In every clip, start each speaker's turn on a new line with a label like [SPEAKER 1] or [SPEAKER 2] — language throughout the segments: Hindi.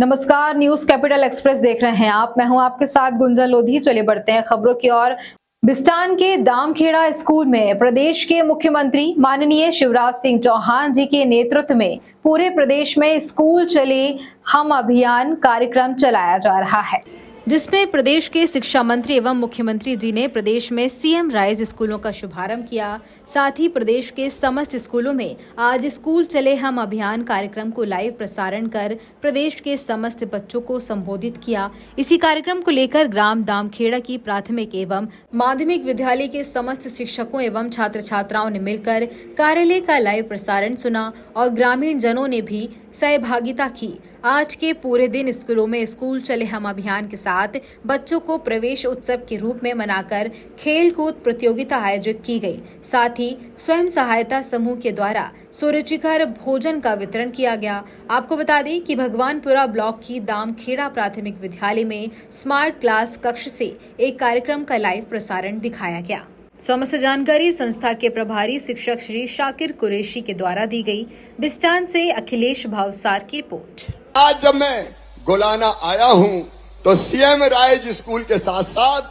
[SPEAKER 1] नमस्कार, न्यूज कैपिटल एक्सप्रेस देख रहे हैं आप। मैं हूं आपके साथ गुंजन लोधी। चलिए बढ़ते हैं खबरों की ओर। बिस्टान के दामखेड़ा स्कूल में प्रदेश के मुख्यमंत्री माननीय शिवराज सिंह चौहान जी के नेतृत्व में पूरे प्रदेश में स्कूल चले हम अभियान कार्यक्रम चलाया जा रहा है, जिसमें प्रदेश के शिक्षा मंत्री एवं मुख्यमंत्री जी ने प्रदेश में सीएम राइज स्कूलों का शुभारंभ किया। साथ ही प्रदेश के समस्त स्कूलों में आज स्कूल चले हम अभियान कार्यक्रम को लाइव प्रसारण कर प्रदेश के समस्त बच्चों को संबोधित किया। इसी कार्यक्रम को लेकर ग्राम दामखेड़ा की प्राथमिक एवं माध्यमिक विद्यालय के समस्त शिक्षकों एवं छात्र छात्राओं ने मिलकर कार्यालय का लाइव प्रसारण सुना और ग्रामीण जनों ने भी सहभागिता की। आज के पूरे दिन स्कूलों में स्कूल चले हम अभियान के साथ बच्चों को प्रवेश उत्सव के रूप में मनाकर खेल कूद प्रतियोगिता आयोजित की गई। साथ ही स्वयं सहायता समूह के द्वारा सुरुचिकर भोजन का वितरण किया गया। आपको बता दें कि भगवानपुरा ब्लॉक की दामखेड़ा प्राथमिक विद्यालय में स्मार्ट क्लास कक्ष से एक कार्यक्रम का लाइव प्रसारण दिखाया गया। समस्त जानकारी संस्था के प्रभारी शिक्षक श्री शाकिर कुरैशी के द्वारा दी गई। बिस्टान से अखिलेश भावसार की रिपोर्ट।
[SPEAKER 2] आज जब मैं गोलाना आया हूं तो सीएम राइज स्कूल के साथ साथ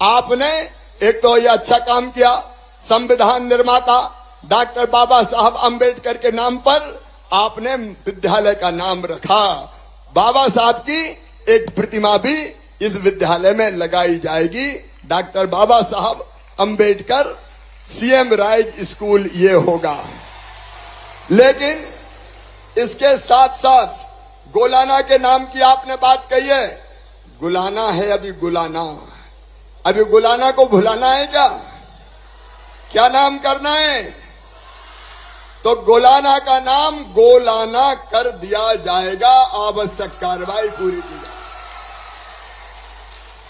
[SPEAKER 2] आपने एक तो ये अच्छा काम किया, संविधान निर्माता डॉक्टर बाबा साहब अम्बेडकर के नाम पर आपने विद्यालय का नाम रखा। बाबा साहब की एक प्रतिमा भी इस विद्यालय में लगाई जाएगी। डॉक्टर बाबा Saheb Ambedkar CM rise school ये होगा। लेकिन इसके साथ साथ गोलाना के नाम की आपने बात कही है। गुलाना है अभी गुलाना, अभी गुलाना को भुलाना है क्या नाम करना है? तो गोलाना का नाम गोलाना कर दिया जाएगा। आवश्यक कार्रवाई पूरी की जाएगी।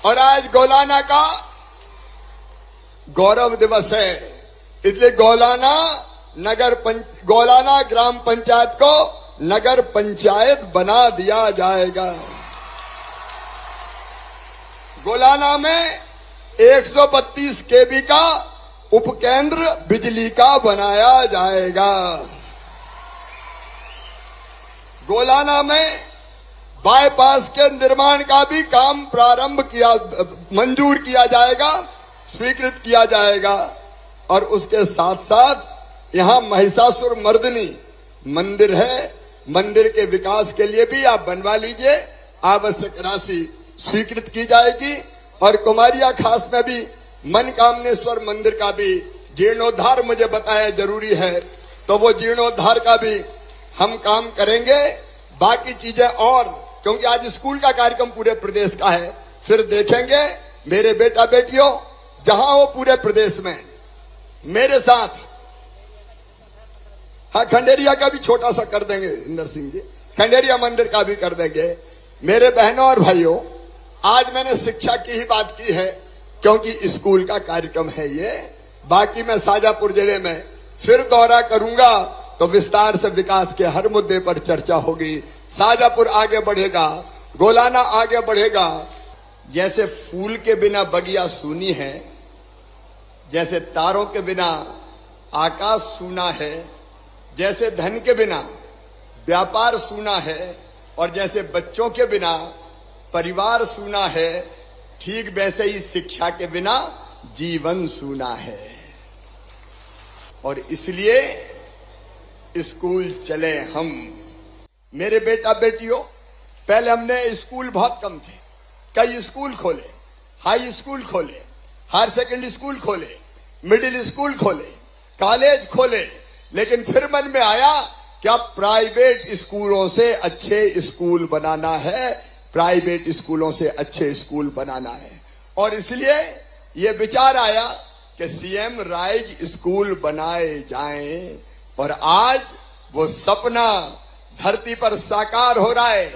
[SPEAKER 2] और आज गोलाना का गौरव दिवस है, इसलिए गोलाना ग्राम पंचायत को नगर पंचायत बना दिया जाएगा। गोलाना में 132 केवी का उपकेंद्र बिजली का बनाया जाएगा। गोलाना में बाईपास के निर्माण का भी काम मंजूर किया जाएगा, स्वीकृत किया जाएगा। और उसके साथ साथ यहां महिषासुर मर्दिनी मंदिर है, मंदिर के विकास के लिए भी आप बनवा लीजिए, आवश्यक राशि स्वीकृत की जाएगी। और कुमारिया खास में भी मनकामनेश्वर मंदिर का भी जीर्णोद्धार मुझे बताया जरूरी है, तो वो जीर्णोद्धार का भी हम काम करेंगे। बाकी चीजें और, क्योंकि आज स्कूल का कार्यक्रम पूरे प्रदेश का है, फिर देखेंगे मेरे बेटा बेटियों जहां वो पूरे प्रदेश में मेरे साथ। हाँ, खंडेरिया का भी छोटा सा कर देंगे इंदर सिंह जी, खंडेरिया मंदिर का भी कर देंगे। मेरे बहनों और भाइयों, आज मैंने शिक्षा की ही बात की है क्योंकि स्कूल का कार्यक्रम है ये। बाकी मैं शाजापुर जिले में फिर दौरा करूंगा तो विस्तार से विकास के हर मुद्दे पर चर्चा होगी। शाजापुर आगे बढ़ेगा, गोलाना आगे बढ़ेगा। जैसे फूल के बिना बगिया सूनी है, जैसे तारों के बिना आकाश सूना है, जैसे धन के बिना व्यापार सूना है, और जैसे बच्चों के बिना परिवार सूना है, ठीक वैसे ही शिक्षा के बिना जीवन सूना है। और इसलिए स्कूल चले हम। मेरे बेटा बेटियों, पहले हमने स्कूल बहुत कम थे, कई स्कूल खोले, हाई स्कूल खोले, हायर सेकेंडरी स्कूल खोले, मिडिल स्कूल खोले, कॉलेज खोले। लेकिन फिर मन में आया क्या प्राइवेट स्कूलों से अच्छे स्कूल बनाना है, प्राइवेट स्कूलों से अच्छे स्कूल बनाना है। और इसलिए ये विचार आया कि सीएम राइज स्कूल बनाए जाएं। और आज वो सपना धरती पर साकार हो रहा है।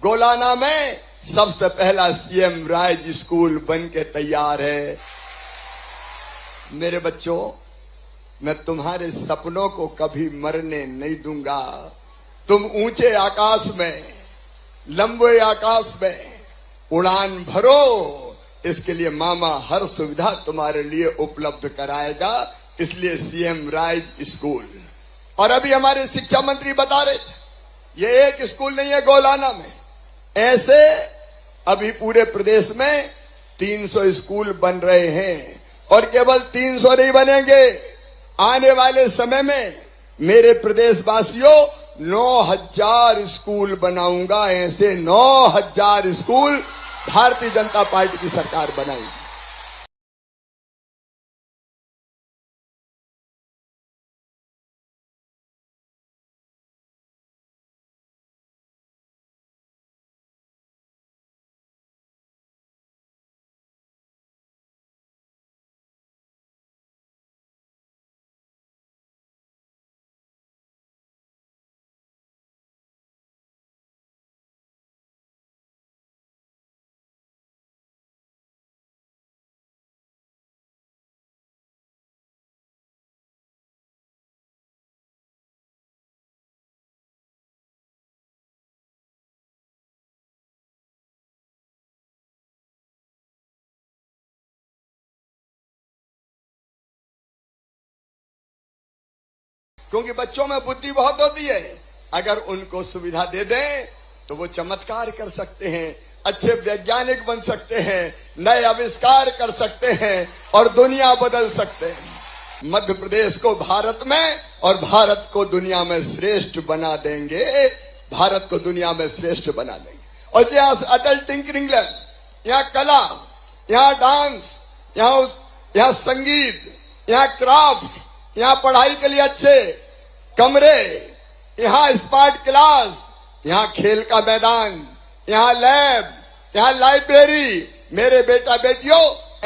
[SPEAKER 2] गोलाना में सबसे पहला सीएम राइज स्कूल बन के तैयार है। मेरे बच्चों, मैं तुम्हारे सपनों को कभी मरने नहीं दूंगा। तुम ऊंचे आकाश में, लंबे आकाश में उड़ान भरो, इसके लिए मामा हर सुविधा तुम्हारे लिए उपलब्ध कराएगा। इसलिए सीएम राइज स्कूल। और अभी हमारे शिक्षा मंत्री बता रहे थे, ये एक स्कूल नहीं है गोलाना में, ऐसे अभी पूरे प्रदेश में 300 स्कूल बन रहे हैं और केवल 300 नहीं बनेंगे। आने वाले समय में मेरे प्रदेशवासियों 9,000 स्कूल बनाऊंगा। ऐसे 9,000 स्कूल भारतीय जनता पार्टी की सरकार बनाएगी। क्योंकि बच्चों में बुद्धि बहुत होती है, अगर उनको सुविधा दे दें तो वो चमत्कार कर सकते हैं, अच्छे वैज्ञानिक बन सकते हैं, नए आविष्कार कर सकते हैं और दुनिया बदल सकते हैं। मध्य प्रदेश को भारत में और भारत को दुनिया में श्रेष्ठ बना देंगे। भारत को दुनिया में श्रेष्ठ बना देंगे। और यहाँ अटल टिंकरिंग लैब, यहाँ कला, यहाँ डांस, यहाँ संगीत, यहाँ क्राफ्ट, यहाँ पढ़ाई के लिए अच्छे कमरे, यहाँ स्मार्ट क्लास, यहाँ खेल का मैदान, यहाँ लैब, यहाँ लाइब्रेरी। मेरे बेटा बेटियों,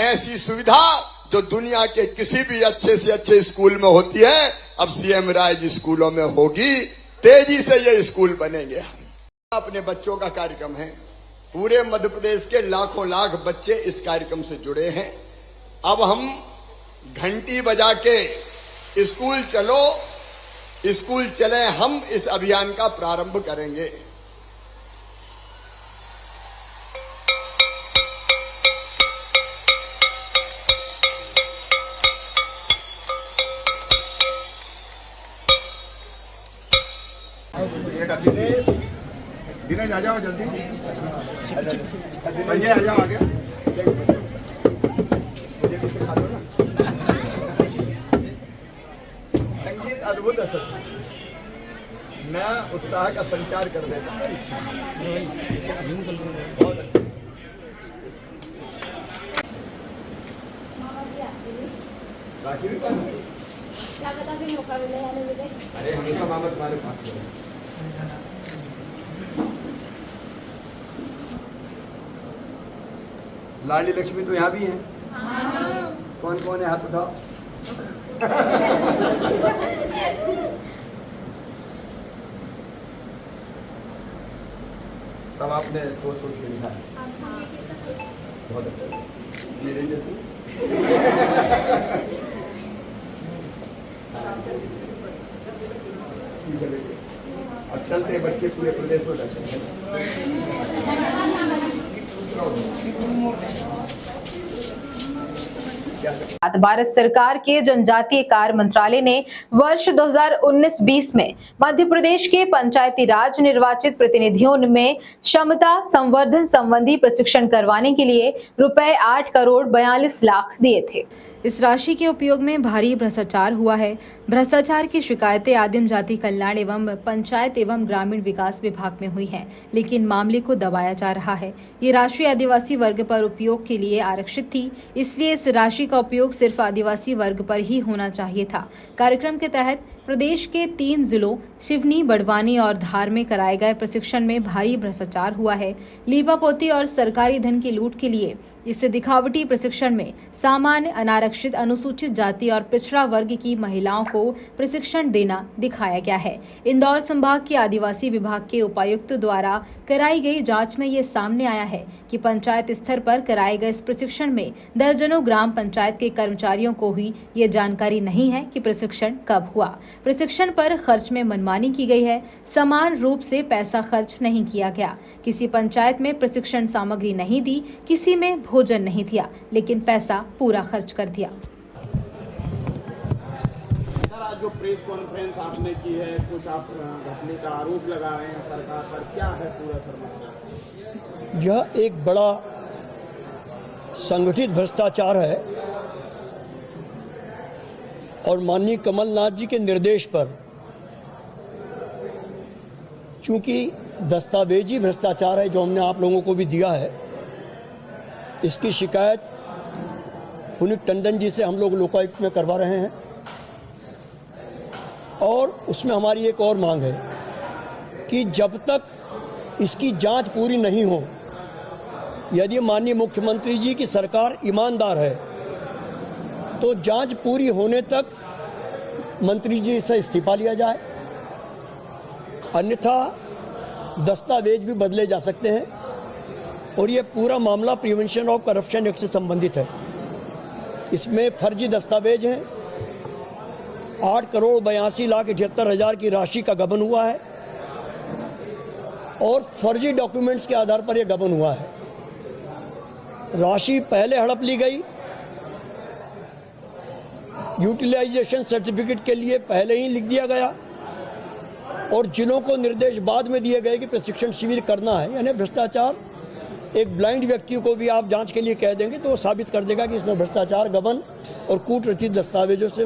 [SPEAKER 2] ऐसी सुविधा जो दुनिया के किसी भी अच्छे से अच्छे स्कूल में होती है, अब सीएम राज स्कूलों में होगी। तेजी से ये स्कूल बनेंगे। हम अपने बच्चों का कार्यक्रम है। पूरे मध्य प्रदेश के लाखों लाख बच्चे इस कार्यक्रम से जुड़े हैं। अब हम घंटी बजा के स्कूल चलो, स्कूल चले, हम इस अभियान का प्रारंभ करेंगे।
[SPEAKER 3] दिनेश आ जाओ जल्दी, भैया आ जाओ आगे। मुझे भी सिखा दो ना। संगीत अद्भुत है सच, नया उत्साह का संचार कर देता है। बहुत अच्छा।
[SPEAKER 4] क्या पता फिर मौका मिले या नहीं मिले।
[SPEAKER 3] अरे हमेशा मामा तुम्हारे पास है। लाडली लक्ष्मी तो यहाँ भी है। कौन कौन है, हाथ उठाओ। सब आपने सोच सोच के लिखा है, बहुत अच्छा। मेरे जैसे ठीक है बेटे, अब चलते हैं बच्चे पूरे प्रदेश में दर्शन
[SPEAKER 1] भारत सरकार के जनजातीय कार्य मंत्रालय ने वर्ष 2019-20 में मध्य प्रदेश के पंचायती राज निर्वाचित प्रतिनिधियों में क्षमता संवर्धन संबंधी प्रशिक्षण करवाने के लिए रुपए 8,42 लाख दिए थे। इस राशि के उपयोग में भारी भ्रष्टाचार हुआ है। भ्रष्टाचार की शिकायतें आदिम जाति कल्याण एवं पंचायत एवं ग्रामीण विकास विभाग में हुई हैं, लेकिन मामले को दबाया जा रहा है। ये राशि आदिवासी वर्ग पर उपयोग के लिए आरक्षित थी, इसलिए इस राशि का उपयोग सिर्फ आदिवासी वर्ग पर ही होना चाहिए था। कार्यक्रम के तहत प्रदेश के 3 जिलों सिवनी, बड़वानी और धार में कराए गए प्रशिक्षण में भारी भ्रष्टाचार हुआ है। लीपापोती और सरकारी धन की लूट के लिए इस दिखावटी प्रशिक्षण में सामान्य, अनारक्षित, अनुसूचित जाति और पिछड़ा वर्ग की महिलाओं को प्रशिक्षण देना दिखाया गया है। इंदौर संभाग के आदिवासी विभाग के उपायुक्त द्वारा कराई गई जांच में ये सामने आया है कि पंचायत स्तर पर कराए गए इस प्रशिक्षण में दर्जनों ग्राम पंचायत के कर्मचारियों को ही ये जानकारी नहीं है कि प्रशिक्षण कब हुआ। प्रशिक्षण पर खर्च में मनमानी की गई है। समान रूप से पैसा खर्च नहीं किया गया। किसी पंचायत में प्रशिक्षण सामग्री नहीं दी, किसी में भोजन नहीं दिया, लेकिन पैसा पूरा खर्च कर दिया।
[SPEAKER 5] जो प्रेस कॉन्फ्रेंस आपने की है, कुछ आप घटने का आरोप लगा रहे हैं सरकार पर, क्या है पूरा सर मसला?
[SPEAKER 6] यह एक बड़ा संगठित भ्रष्टाचार है और माननीय कमलनाथ जी के निर्देश पर, चूंकि दस्तावेजी भ्रष्टाचार है जो हमने आप लोगों को भी दिया है, इसकी शिकायत पुनीत टंडन जी से हम लोग लोकायुक्त में करवा रहे हैं और उसमें हमारी एक और मांग है कि जब तक इसकी जांच पूरी नहीं हो, यदि माननीय मुख्यमंत्री जी की सरकार ईमानदार है तो जांच पूरी होने तक मंत्री जी से इस्तीफा लिया जाए, अन्यथा दस्तावेज भी बदले जा सकते हैं और ये पूरा मामला प्रिवेंशन ऑफ करप्शन एक्ट से संबंधित है। इसमें फर्जी दस्तावेज हैं, 8,82,78,000 की राशि का गबन हुआ है और फर्जी डॉक्यूमेंट्स के आधार पर यह गबन हुआ है। राशि पहले हड़प ली गई, यूटिलाइजेशन सर्टिफिकेट के लिए पहले ही लिख दिया गया और जिलों को निर्देश बाद में दिए गए कि प्रशिक्षण शिविर करना है। यानी भ्रष्टाचार, एक ब्लाइंड व्यक्ति को भी आप जांच के लिए कह देंगे तो वो साबित कर देगा कि इसमें भ्रष्टाचार, गबन और कूट रचित दस्तावेजों से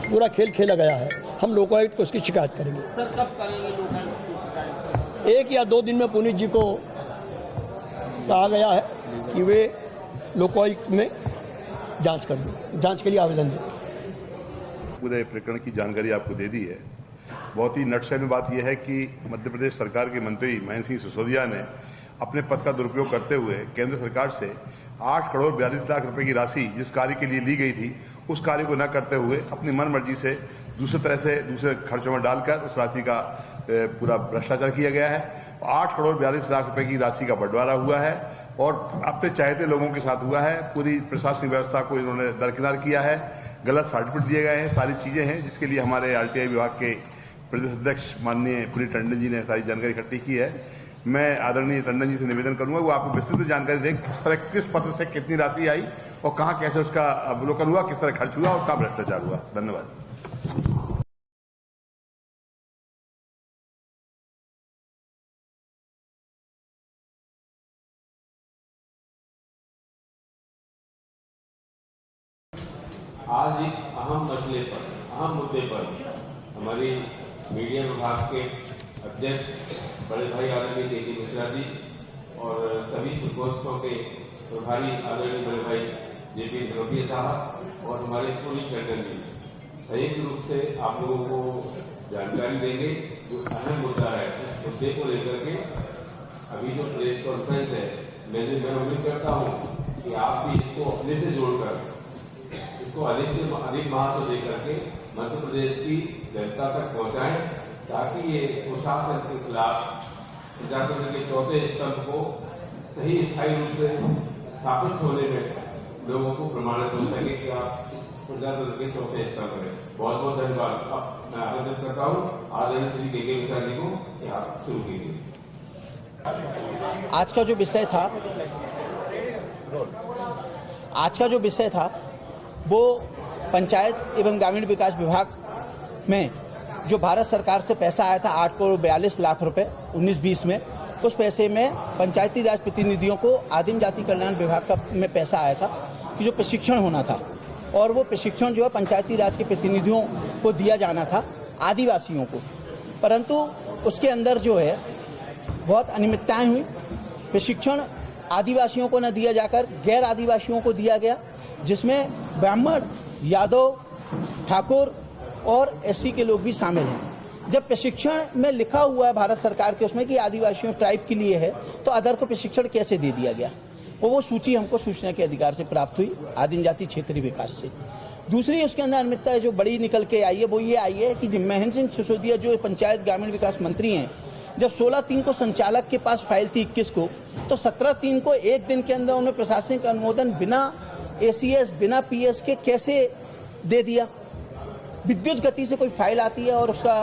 [SPEAKER 6] पूरा खेल खेला गया है। हम लोकायुक्त को उसकी शिकायत करेंगे।
[SPEAKER 5] सर कब करेंगे लोकायुक्त?
[SPEAKER 6] 1 या 2 दिन में पुनीत जी को कहा गया है कि वे लोकायुक्त में जांच कर दें, जांच के लिए आवेदन दें।
[SPEAKER 7] पूरे प्रकरण की जानकारी आपको दे दी है। बहुत ही नटशेल में बात यह है कि मध्य प्रदेश सरकार के मंत्री महेंद्र सिंह सिसोदिया ने अपने पद का दुरुपयोग करते हुए केंद्र सरकार से 8,42,00,000 रुपए की राशि जिस कार्य के लिए ली गई थी, उस कार्य को न करते हुए अपनी मनमर्जी से दूसरे तरह से दूसरे खर्चों में डालकर उस राशि का पूरा भ्रष्टाचार किया गया है। 8,42,00,000 रुपए की राशि का बंटवारा हुआ है और अपने चाहते लोगों के साथ हुआ है। पूरी प्रशासनिक व्यवस्था को इन्होंने दरकिनार किया है, गलत सर्टिफिकेट दिए गए हैं, सारी चीजें हैं जिसके लिए हमारे आरटीआई विभाग के प्रदेश अध्यक्ष माननीय पुनीत टंडन जी ने सारी जानकारी इकट्ठी की है। मैं आदरणीय टंडन जी से निवेदन करूंगा वो आपको विस्तृत जानकारी दें किस तरह, किस पत्र से कितनी राशि आई और कहाँ कैसे उसका अवलोकन हुआ, किस तरह खर्च हुआ और कहाँ भ्रष्टाचार हुआ। धन्यवाद।
[SPEAKER 8] आज एक अहम मुद्दे पर हमारी मीडिया विभाग के अध्यक्ष बड़े भाई आदरणीय के मिश्रा जी और सभी प्रकोष्ठों के प्रभारी आदरणीय बड़े भाई जेपी धनोटिया साहब और हमारे पुनीत टंडन जी संयुक्त रूप से आप लोगों को जानकारी देंगे जो अहम मुद्दा है। इस मुद्दे को लेकर के अभी जो प्रेस कॉन्फ्रेंस है, मैं उम्मीद करता हूँ कि आप भी इसको अपने से जोड़कर इसको अधिक से अधिक महत्व देकर के मध्य प्रदेश की जनता तक पहुंचाएं ताकि ये प्रशासन के खिलाफ प्रजातंत्र के चौथे स्तंभ को सही स्थायी रूप से स्थापित होने में लोगों को प्रमाणित हो सके कि आप इस प्रजातंत्र के चौथे स्तंभ में। बहुत बहुत धन्यवाद। अब मैं आवेदन करता हूँ आदरणीय श्री के मिश्रा जी को कि आप शुरू कीजिए।
[SPEAKER 9] आज का जो विषय था वो पंचायत एवं ग्रामीण विकास विभाग में जो भारत सरकार से पैसा आया था 8,42,00,000 रुपए 19-20 में, उस पैसे में पंचायती राज प्रतिनिधियों को आदिम जाति कल्याण विभाग का में पैसा आया था कि जो प्रशिक्षण होना था और वो प्रशिक्षण जो है पंचायती राज के प्रतिनिधियों को दिया जाना था, आदिवासियों को, परंतु उसके अंदर जो है बहुत अनियमितताएं हुई। प्रशिक्षण आदिवासियों को न दिया जाकर गैर आदिवासियों को दिया गया, जिसमें ब्राह्मण, यादव, ठाकुर और एससी के लोग भी शामिल हैं। जब प्रशिक्षण में लिखा हुआ है भारत सरकार के उसमें कि आदिवासियों ट्राइब के लिए है, तो अदर को प्रशिक्षण कैसे दे दिया गया? वो सूची हमको सूचना के अधिकार से प्राप्त हुई आदिम जाति क्षेत्रीय विकास से। दूसरी उसके अंदर अनियमितता जो बड़ी निकल के आई है वो ये आई है कि महेंद्र सिंह सिसोदिया जो पंचायत ग्रामीण विकास मंत्री हैं, जब 16/3 को संचालक के पास फाइल थी 21 को, तो 17/3 को एक दिन के अंदर उन्हें प्रशासनिक अनुमोदन बिना ACS बिना PS के कैसे दे दिया? विद्युत गति से कोई फाइल आती है और उसका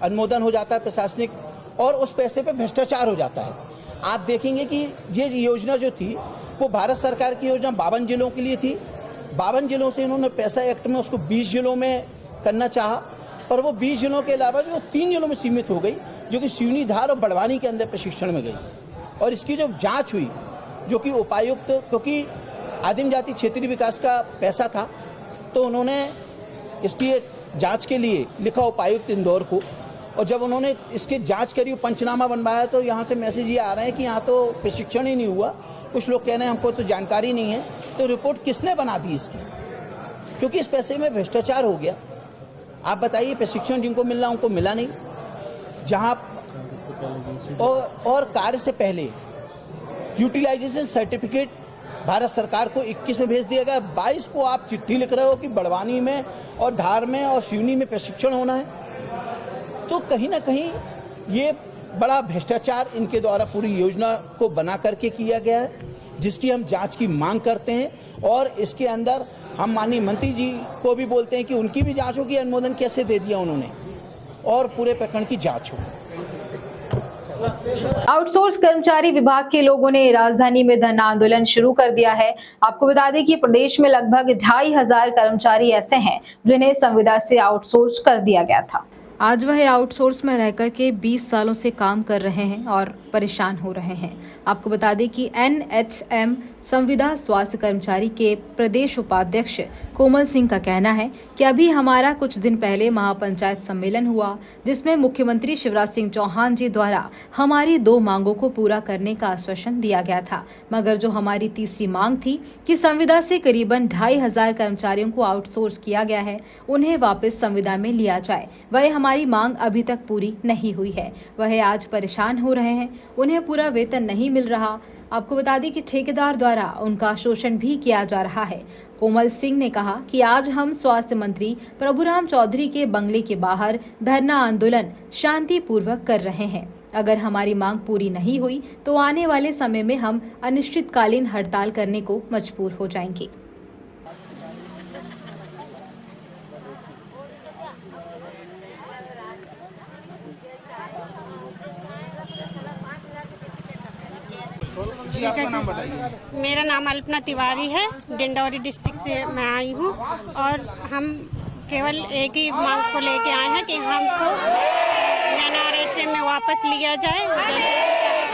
[SPEAKER 9] अनुमोदन हो जाता है प्रशासनिक और उस पैसे पे भ्रष्टाचार हो जाता है। आप देखेंगे कि ये योजना जो थी वो भारत सरकार की योजना 52 जिलों के लिए थी। 52 जिलों से इन्होंने पैसा एक्ट में उसको 20 जिलों में करना चाहा, पर वो 20 जिलों के अलावा जो 3 जिलों में सीमित हो गई, जो कि सिवनी, धार और बड़वानी के अंदर प्रशिक्षण में गई। और इसकी जो जांच हुई, जो कि उपायुक्त, क्योंकि आदिम जाति क्षेत्रीय विकास का पैसा था, तो उन्होंने इसकी एक जांच के लिए लिखा उपायुक्त इंदौर को, और जब उन्होंने इसकी जांच करी, पंचनामा बनवाया, तो यहाँ से मैसेज ये आ रहे हैं कि यहाँ तो प्रशिक्षण ही नहीं हुआ। कुछ लोग कह रहे हैं हमको तो जानकारी नहीं है। तो रिपोर्ट किसने बना दी इसकी? क्योंकि इस पैसे में भ्रष्टाचार हो गया। आप बताइए, प्रशिक्षण जिनको मिलना उनको मिला नहीं, जहाँ और कार्य से पहले यूटिलाइजेशन सर्टिफिकेट भारत सरकार को 21 में भेज दिया गया। 22 को आप चिट्ठी लिख रहे हो कि बड़वानी में और धार में और सिवनी में प्रशिक्षण होना है। तो कहीं ना कहीं ये बड़ा भ्रष्टाचार इनके द्वारा पूरी योजना को बना करके किया गया है, जिसकी हम जांच की मांग करते हैं। और इसके अंदर हम माननीय मंत्री जी को भी बोलते हैं कि उनकी भी जांच हो कि अनुमोदन कैसे दे दिया उन्होंने, और पूरे प्रकरण की जांच हो।
[SPEAKER 1] आउटसोर्स कर्मचारी विभाग के लोगों ने राजधानी में धरना आंदोलन शुरू कर दिया है। आपको बता दें कि प्रदेश में लगभग 2500 कर्मचारी ऐसे हैं जिन्हें संविदा से आउटसोर्स कर दिया गया था। आज वह आउटसोर्स में रहकर के 20 सालों से काम कर रहे हैं और परेशान हो रहे हैं। आपको बता दें कि NHM संविदा स्वास्थ्य कर्मचारी के प्रदेश उपाध्यक्ष कोमल सिंह का कहना है कि अभी हमारा कुछ दिन पहले महापंचायत सम्मेलन हुआ, जिसमें मुख्यमंत्री शिवराज सिंह चौहान जी द्वारा हमारी 2 मांगों को पूरा करने का आश्वासन दिया गया था, मगर जो हमारी तीसरी मांग थी कि संविदा से करीबन 2500 कर्मचारियों को आउटसोर्स किया गया है, उन्हें वापस संविदा में लिया जाए, वह हमारी मांग अभी तक पूरी नहीं हुई है। वह आज परेशान हो रहे हैं, उन्हें पूरा वेतन नहीं मिल रहा। आपको बता दें कि ठेकेदार द्वारा उनका शोषण भी किया जा रहा है। कोमल सिंह ने कहा कि आज हम स्वास्थ्य मंत्री प्रभुराम चौधरी के बंगले के बाहर धरना आंदोलन शांतिपूर्वक कर रहे हैं। अगर हमारी मांग पूरी नहीं हुई तो आने वाले समय में हम अनिश्चितकालीन हड़ताल करने को मजबूर हो जाएंगे।
[SPEAKER 10] जी, आपका नाम बताइए। मेरा नाम अल्पना तिवारी है, डिंडौरी डिस्ट्रिक्ट से मैं आई हूँ, और हम केवल एक ही मांग को लेके आए हैं कि हमको NRHM में वापस लिया जाए, जैसे,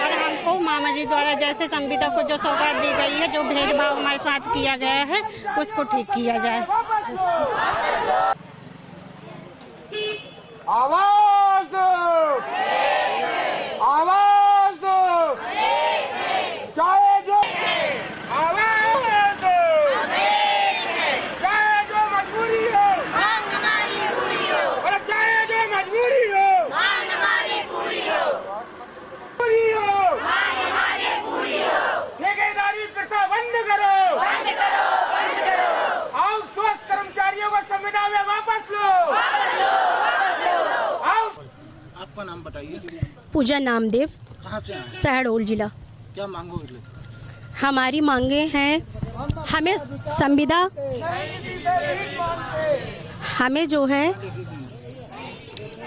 [SPEAKER 10] और हमको मामा जी द्वारा जैसे संविदा को जो सौगात दी गई है, जो भेदभाव हमारे साथ किया गया है, उसको ठीक किया जाए।
[SPEAKER 5] आवाज दो, आवाज दो, चाहे जो आवाज दो, चाहे जो मजबूरी हो मांग हमारी पूरी हो, और चाहे जो मजबूरी हो मांग हमारी पूरी हो, पूरी हो मांग हमारी पूरी हो। ठेकेदारी प्रथा बंद करो, बंद करो, बंद करो। आउटसोर्स कर्मचारियों को संविदा में वापस लो, वापस लो, वापस लो।
[SPEAKER 9] आपका नाम बताइए।
[SPEAKER 10] पूजा नामदेव,
[SPEAKER 9] कहाँ से?
[SPEAKER 10] शहडोल जिला।
[SPEAKER 9] क्या मांगोगे?
[SPEAKER 10] हमारी मांगे हैं, हमें संविदा, हमें जो है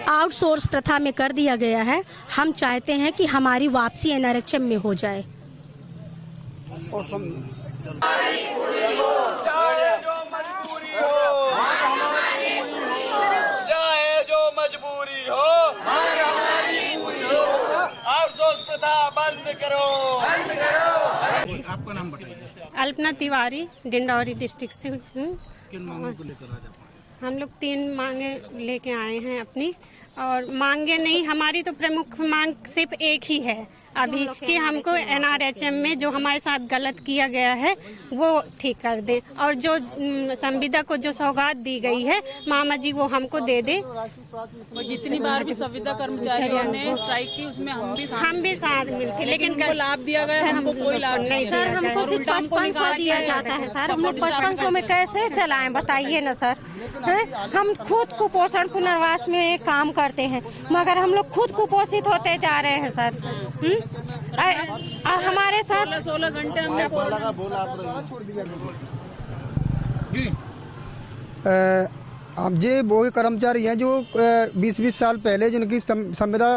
[SPEAKER 10] आउटसोर्स प्रथा में कर दिया गया है। हम चाहते हैं कि हमारी वापसी NRHM में हो जाए।
[SPEAKER 3] चाहे जो मजबूरी हो आउटसोर्स प्रथा बंद करो, बंद करो।
[SPEAKER 9] आपका नाम बताइए।
[SPEAKER 10] अल्पना तिवारी, डिंडौरी डिस्ट्रिक्ट से हूँ।
[SPEAKER 9] किन मांगों को लेकर आज आप?
[SPEAKER 10] हम लोग 3 मांगे लेके आए हैं अपनी, और मांगे नहीं, हमारी तो प्रमुख मांग सिर्फ एक ही है अभी कि हमको NRHM में जो हमारे साथ गलत किया गया है वो ठीक कर दे, और जो संविदा को जो सौगात दी गई है मामा जी वो हमको दे दे।
[SPEAKER 11] और जितनी बार भी संविदा कर्मचारियों ने स्ट्राइक की उसमें हम भी
[SPEAKER 10] साथ मिलते, लेकिन
[SPEAKER 11] लाभ दिया गया, हमको कोई लाभ नहीं।
[SPEAKER 10] सर हमको सिर्फ 500 दिया जाता है सर, हम लोग 500 में कैसे चलाएं बताइए ना सर। हम खुद कुपोषण पुनर्वास में काम करते हैं, मगर हम लोग खुद कुपोषित होते जा रहे हैं सर। और हमारे साथ
[SPEAKER 11] 16 घंटे हमने
[SPEAKER 12] अब ये वो कर्मचारी हैं जो 20-20 साल पहले जिनकी संविदा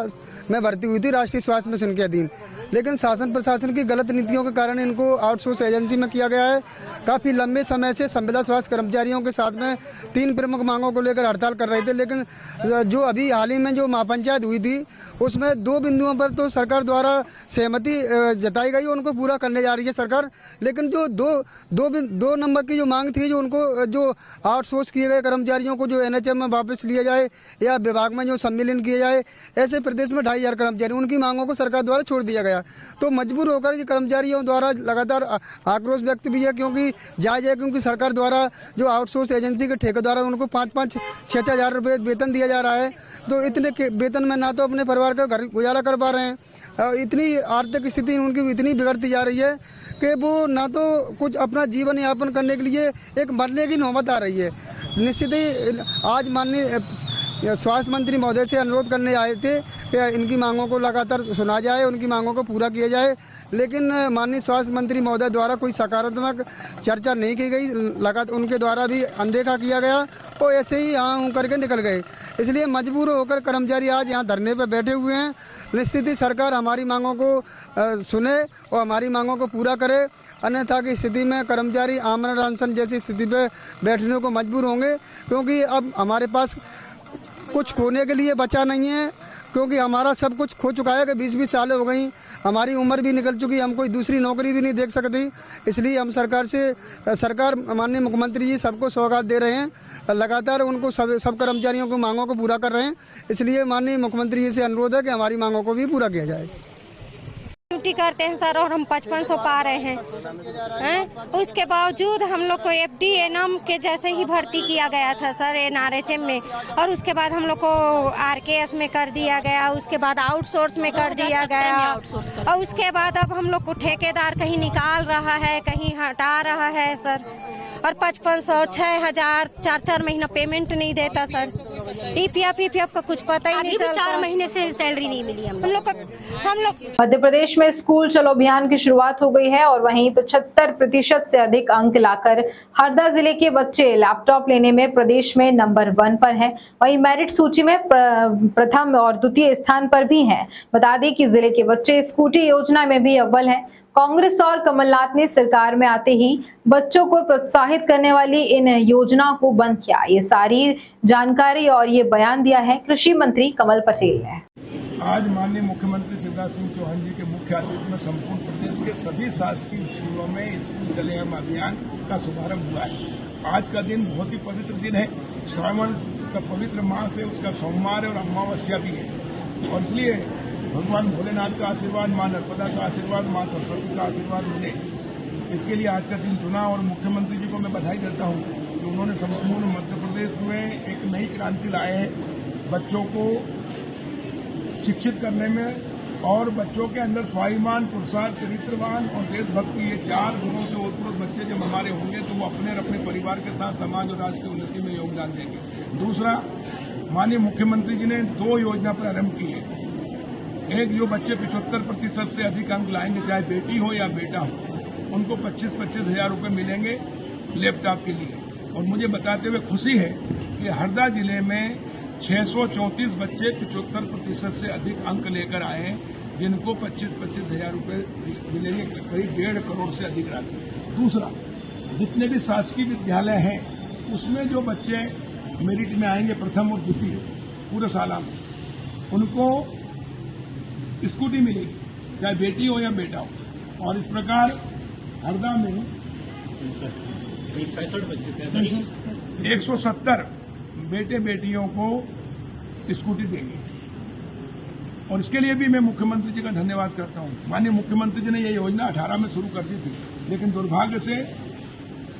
[SPEAKER 12] में भर्ती हुई थी राष्ट्रीय स्वास्थ्य मिशन के अधीन, लेकिन शासन प्रशासन की गलत नीतियों के कारण इनको आउटसोर्स एजेंसी में किया गया है। काफ़ी लंबे समय से संविदा स्वास्थ्य कर्मचारियों के साथ में 3 प्रमुख मांगों को लेकर हड़ताल कर रहे थे, लेकिन जो अभी हाल ही में जो महापंचायत हुई थी उसमें 2 बिंदुओं पर तो सरकार द्वारा सहमति जताई गई, उनको पूरा करने जा रही है सरकार। लेकिन जो दो नंबर की जो मांग थी, जो उनको जो आउटसोर्स किए गए कर्मचारियों को जो एनएचएम में वापस लिया जाए या विभाग में जो सम्मिलन किया जाए, ऐसे प्रदेश में 2500 कर्मचारी, उनकी मांगों को सरकार द्वारा छोड़ दिया गया। तो मजबूर होकर ये कर्मचारियों द्वारा लगातार आक्रोश व्यक्त भी है, क्योंकि जायज़ है, क्योंकि सरकार द्वारा जो आउटसोर्स एजेंसी के ठेकेदार हैं उनको 5-6 हज़ार रुपये वेतन दिया जा रहा है। तो इतने वेतन में ना तो अपने परिवार का घर गुजारा कर पा रहे हैं, इतनी आर्थिक स्थिति उनकी इतनी बिगड़ती जा रही है कि वो ना तो कुछ अपना जीवन यापन करने के लिए एक मरने की नौबत आ रही है। निश्चित ही आज माननीय स्वास्थ्य मंत्री महोदय से अनुरोध करने आए थे कि इनकी मांगों को लगातार सुना जाए, उनकी मांगों को पूरा किया जाए, लेकिन माननीय स्वास्थ्य मंत्री महोदय द्वारा कोई सकारात्मक चर्चा नहीं की गई, लगातार उनके द्वारा भी अनदेखा किया गया और ऐसे ही यहाँ करके निकल गए। इसलिए मजबूर होकर कर्मचारी आज यहाँ धरने पर बैठे हुए हैं। निश्चित ही सरकार हमारी मांगों को सुने और हमारी मांगों को पूरा करे, अन्यथा की स्थिति में कर्मचारी आमरण अनशन जैसी स्थिति पे बैठने को मजबूर होंगे, क्योंकि अब हमारे पास कुछ खोने के लिए बचा नहीं है, क्योंकि हमारा सब कुछ खो चुका है कि 20-20 साल हो गई, हमारी उम्र भी निकल चुकी, हम कोई दूसरी नौकरी भी नहीं देख सकती। इसलिए हम सरकार माननीय मुख्यमंत्री जी सबको सौगात दे रहे हैं, लगातार उनको सब कर्मचारियों की मांगों को पूरा कर रहे हैं। इसलिए माननीय मुख्यमंत्री जी से अनुरोध है कि हमारी मांगों को भी पूरा किया जाए।
[SPEAKER 10] ड्यूटी करते हैं सर और हम 5500 पा रहे हैं, उसके बावजूद हम लोग को FD एनम के जैसे ही भर्ती किया गया था सर NRHM में, और उसके बाद हम लोग को RKS में कर दिया गया, उसके बाद आउटसोर्स में कर दिया गया, और उसके बाद अब हम लोग को ठेकेदार कहीं निकाल रहा है, कहीं हटा रहा है सर, और 5500 6000 4 महीना पेमेंट नहीं देता सर। EPF का कुछ पता ही नहीं चलता, 4 महीने से सैलरी नहीं मिली हम लोग।
[SPEAKER 1] मध्य प्रदेश में स्कूल चलो अभियान की शुरुआत हो गई है और वहीं 75% से अधिक अंक लाकर हरदा जिले के बच्चे लैपटॉप लेने में प्रदेश में नंबर 1 पर हैं। वहीं मेरिट सूची में प्रथम और द्वितीय स्थान पर भी हैं। बता दें कि जिले के बच्चे स्कूटी योजना में भी अव्वल हैं। कांग्रेस और कमलनाथ ने सरकार में आते ही बच्चों को प्रोत्साहित करने वाली इन योजनाओं को बंद किया। ये सारी जानकारी और ये बयान दिया है कृषि मंत्री कमल पटेल ने।
[SPEAKER 13] आज माननीय मुख्यमंत्री शिवराज सिंह चौहान जी के मुख्य आतिथ्य में संपूर्ण प्रदेश के सभी शासकीय स्कूलों में स्कूल चले हम अभियान का शुभारंभ हुआ है। आज का दिन बहुत ही पवित्र दिन है, श्रावण का पवित्र मास है, उसका सोमवार और अमावस्या भी है, और इसलिए भगवान भोलेनाथ का आशीर्वाद, मां नर्मदा का आशीर्वाद, मां सरस्वती का आशीर्वाद मिले, इसके लिए आज का दिन चुना। और मुख्यमंत्री जी को मैं बधाई देता हूं कि उन्होंने संपूर्ण मध्य प्रदेश में एक नई क्रांति लाए है, बच्चों को शिक्षित करने में, और बच्चों के अंदर स्वाभिमान, पुरुषार्थ, चरित्रवान और देशभक्ति, ये 4 गुणों के ओतप्रोत बच्चे जब हमारे होंगे तो वो अपने और अपने परिवार के साथ समाज और राष्ट्र की उन्नति में योगदान देंगे। दूसरा, माननीय मुख्यमंत्री जी ने 2 योजना प्रारंभ की है। एक, जो बच्चे 75% से अधिक अंक लाएंगे, चाहे बेटी हो या बेटा हो, उनको 25-25 हज़ार रुपये मिलेंगे लैपटॉप के लिए। और मुझे बताते हुए खुशी है कि हरदा जिले में 634 बच्चे 75% से अधिक अंक लेकर आए हैं, जिनको 25-25 हज़ार रुपये मिलेंगे, करीब 1.5 करोड़ से अधिक राशि। दूसरा, जितने भी शासकीय विद्यालय हैं उसमें जो बच्चे मेरिट में आएंगे प्रथम और द्वितीय पूरे साल में, उनको स्कूटी मिलेगी, चाहे बेटी हो या बेटा हो। और इस प्रकार हरदा में 170 बेटे बेटियों को स्कूटी देंगे, और इसके लिए भी मैं मुख्यमंत्री जी का धन्यवाद करता हूं। माननीय मुख्यमंत्री जी ने यह योजना 18 में शुरू कर दी थी, लेकिन दुर्भाग्य से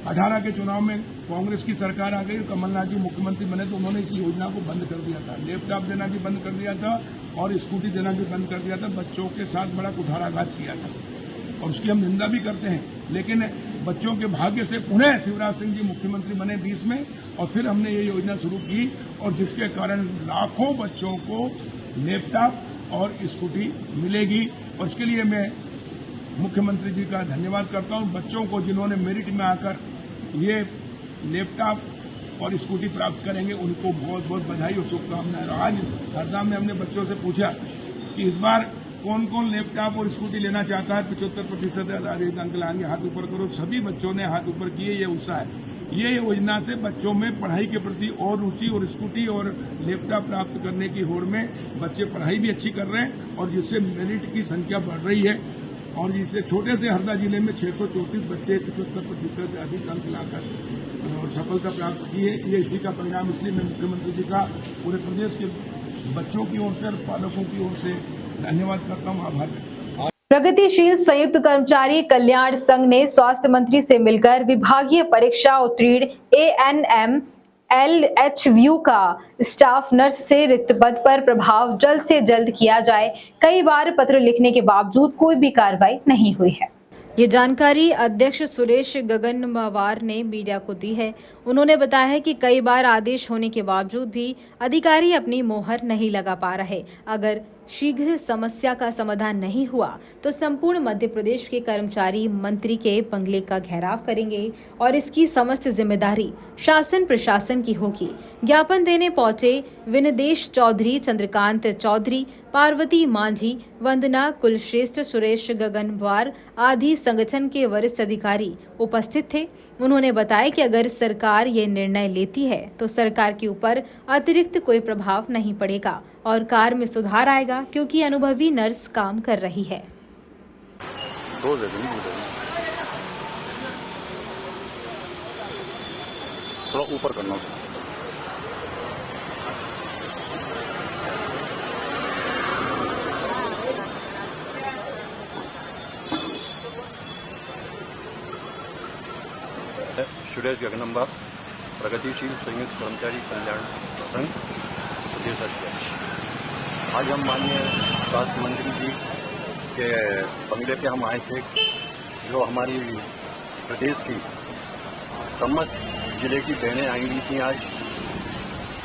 [SPEAKER 13] 18 के चुनाव में कांग्रेस की सरकार आ गई, कमलनाथ जी मुख्यमंत्री बने तो उन्होंने इस योजना को बंद कर दिया था। लैपटॉप देना भी बंद कर दिया था और स्कूटी देना भी बंद कर दिया था। बच्चों के साथ बड़ा कुठाराघात किया था, और उसकी हम निंदा भी करते हैं। लेकिन बच्चों के भाग्य से पुनः शिवराज सिंह जी मुख्यमंत्री बने 20 में, और फिर हमने ये योजना शुरू की, और जिसके कारण लाखों बच्चों को लैपटॉप और स्कूटी मिलेगी। और इसके लिए मैं मुख्यमंत्री जी का धन्यवाद करता हूं। बच्चों को जिन्होंने मेरिट में आकर ये लैपटॉप और स्कूटी प्राप्त करेंगे, उनको बहुत बहुत बधाई और शुभकामनाएं। आज हरदा में हमने बच्चों से पूछा कि इस बार कौन कौन लैपटॉप और स्कूटी लेना चाहता है। 75% अंक लाएंगे, हाथ ऊपर करो। सभी बच्चों ने हाथ ऊपर किए, ये उत्साह है। ये योजना से बच्चों में पढ़ाई के प्रति और रुचि और स्कूटी और लैपटॉप प्राप्त करने की होड़ में बच्चे पढ़ाई भी अच्छी कर रहे हैं और जिससे मेरिट की संख्या बढ़ रही है। और जिससे छोटे से हरदा जिले में 634 बच्चे 75% से अधिक अंक लाकर और सफलता प्राप्त की है। ये इसी का परिणाम, इसलिए मैं मुख्यमंत्री जी का पूरे प्रदेश के बच्चों की ओर से और पालकों की ओर से धन्यवाद करता हूँ, आभार व्यक्त।
[SPEAKER 1] प्रगतिशील संयुक्त कर्मचारी कल्याण संघ ने स्वास्थ्य मंत्री से मिलकर विभागीय परीक्षा उत्तीर्ण ANM LHVU का स्टाफ नर्स से रिक्त पद पर प्रभाव जल्द से जल्द किया जाए। कई बार पत्र लिखने के बावजूद कोई भी कार्रवाई नहीं हुई है। ये जानकारी अध्यक्ष सुरेश गगनवार ने मीडिया को दी है। उन्होंने बताया है कि कई बार आदेश होने के बावजूद भी अधिकारी अपनी मोहर नहीं लगा पा रहे। अगर शीघ्र समस्या का समाधान नहीं हुआ तो संपूर्ण मध्य प्रदेश के कर्मचारी मंत्री के बंगले का घेराव करेंगे और इसकी समस्त जिम्मेदारी शासन प्रशासन की होगी। ज्ञापन देने पहुंचे विनदेश चौधरी, चंद्रकांत चौधरी, पार्वती मांझी, वंदना कुलश्रेष्ठ, सुरेश गगनवार आदि संगठन के वरिष्ठ अधिकारी उपस्थित थे। उन्होंने बताया कि अगर सरकार ये निर्णय लेती है तो सरकार के ऊपर अतिरिक्त कोई प्रभाव नहीं पड़ेगा और कार्य में सुधार आएगा, क्योंकि अनुभवी नर्स काम कर रही है।
[SPEAKER 14] थोड़ा ऊपर करना। सुरेश गगनवार, प्रगतिशील संयुक्त कर्मचारी कल्याण संघ प्रदेश अध्यक्ष। आज हम माननीय स्वास्थ्य मंत्री जी के बंगले पे हम आए थे, जो हमारी प्रदेश की समस्त जिले की बहनें आई हुई थी। आज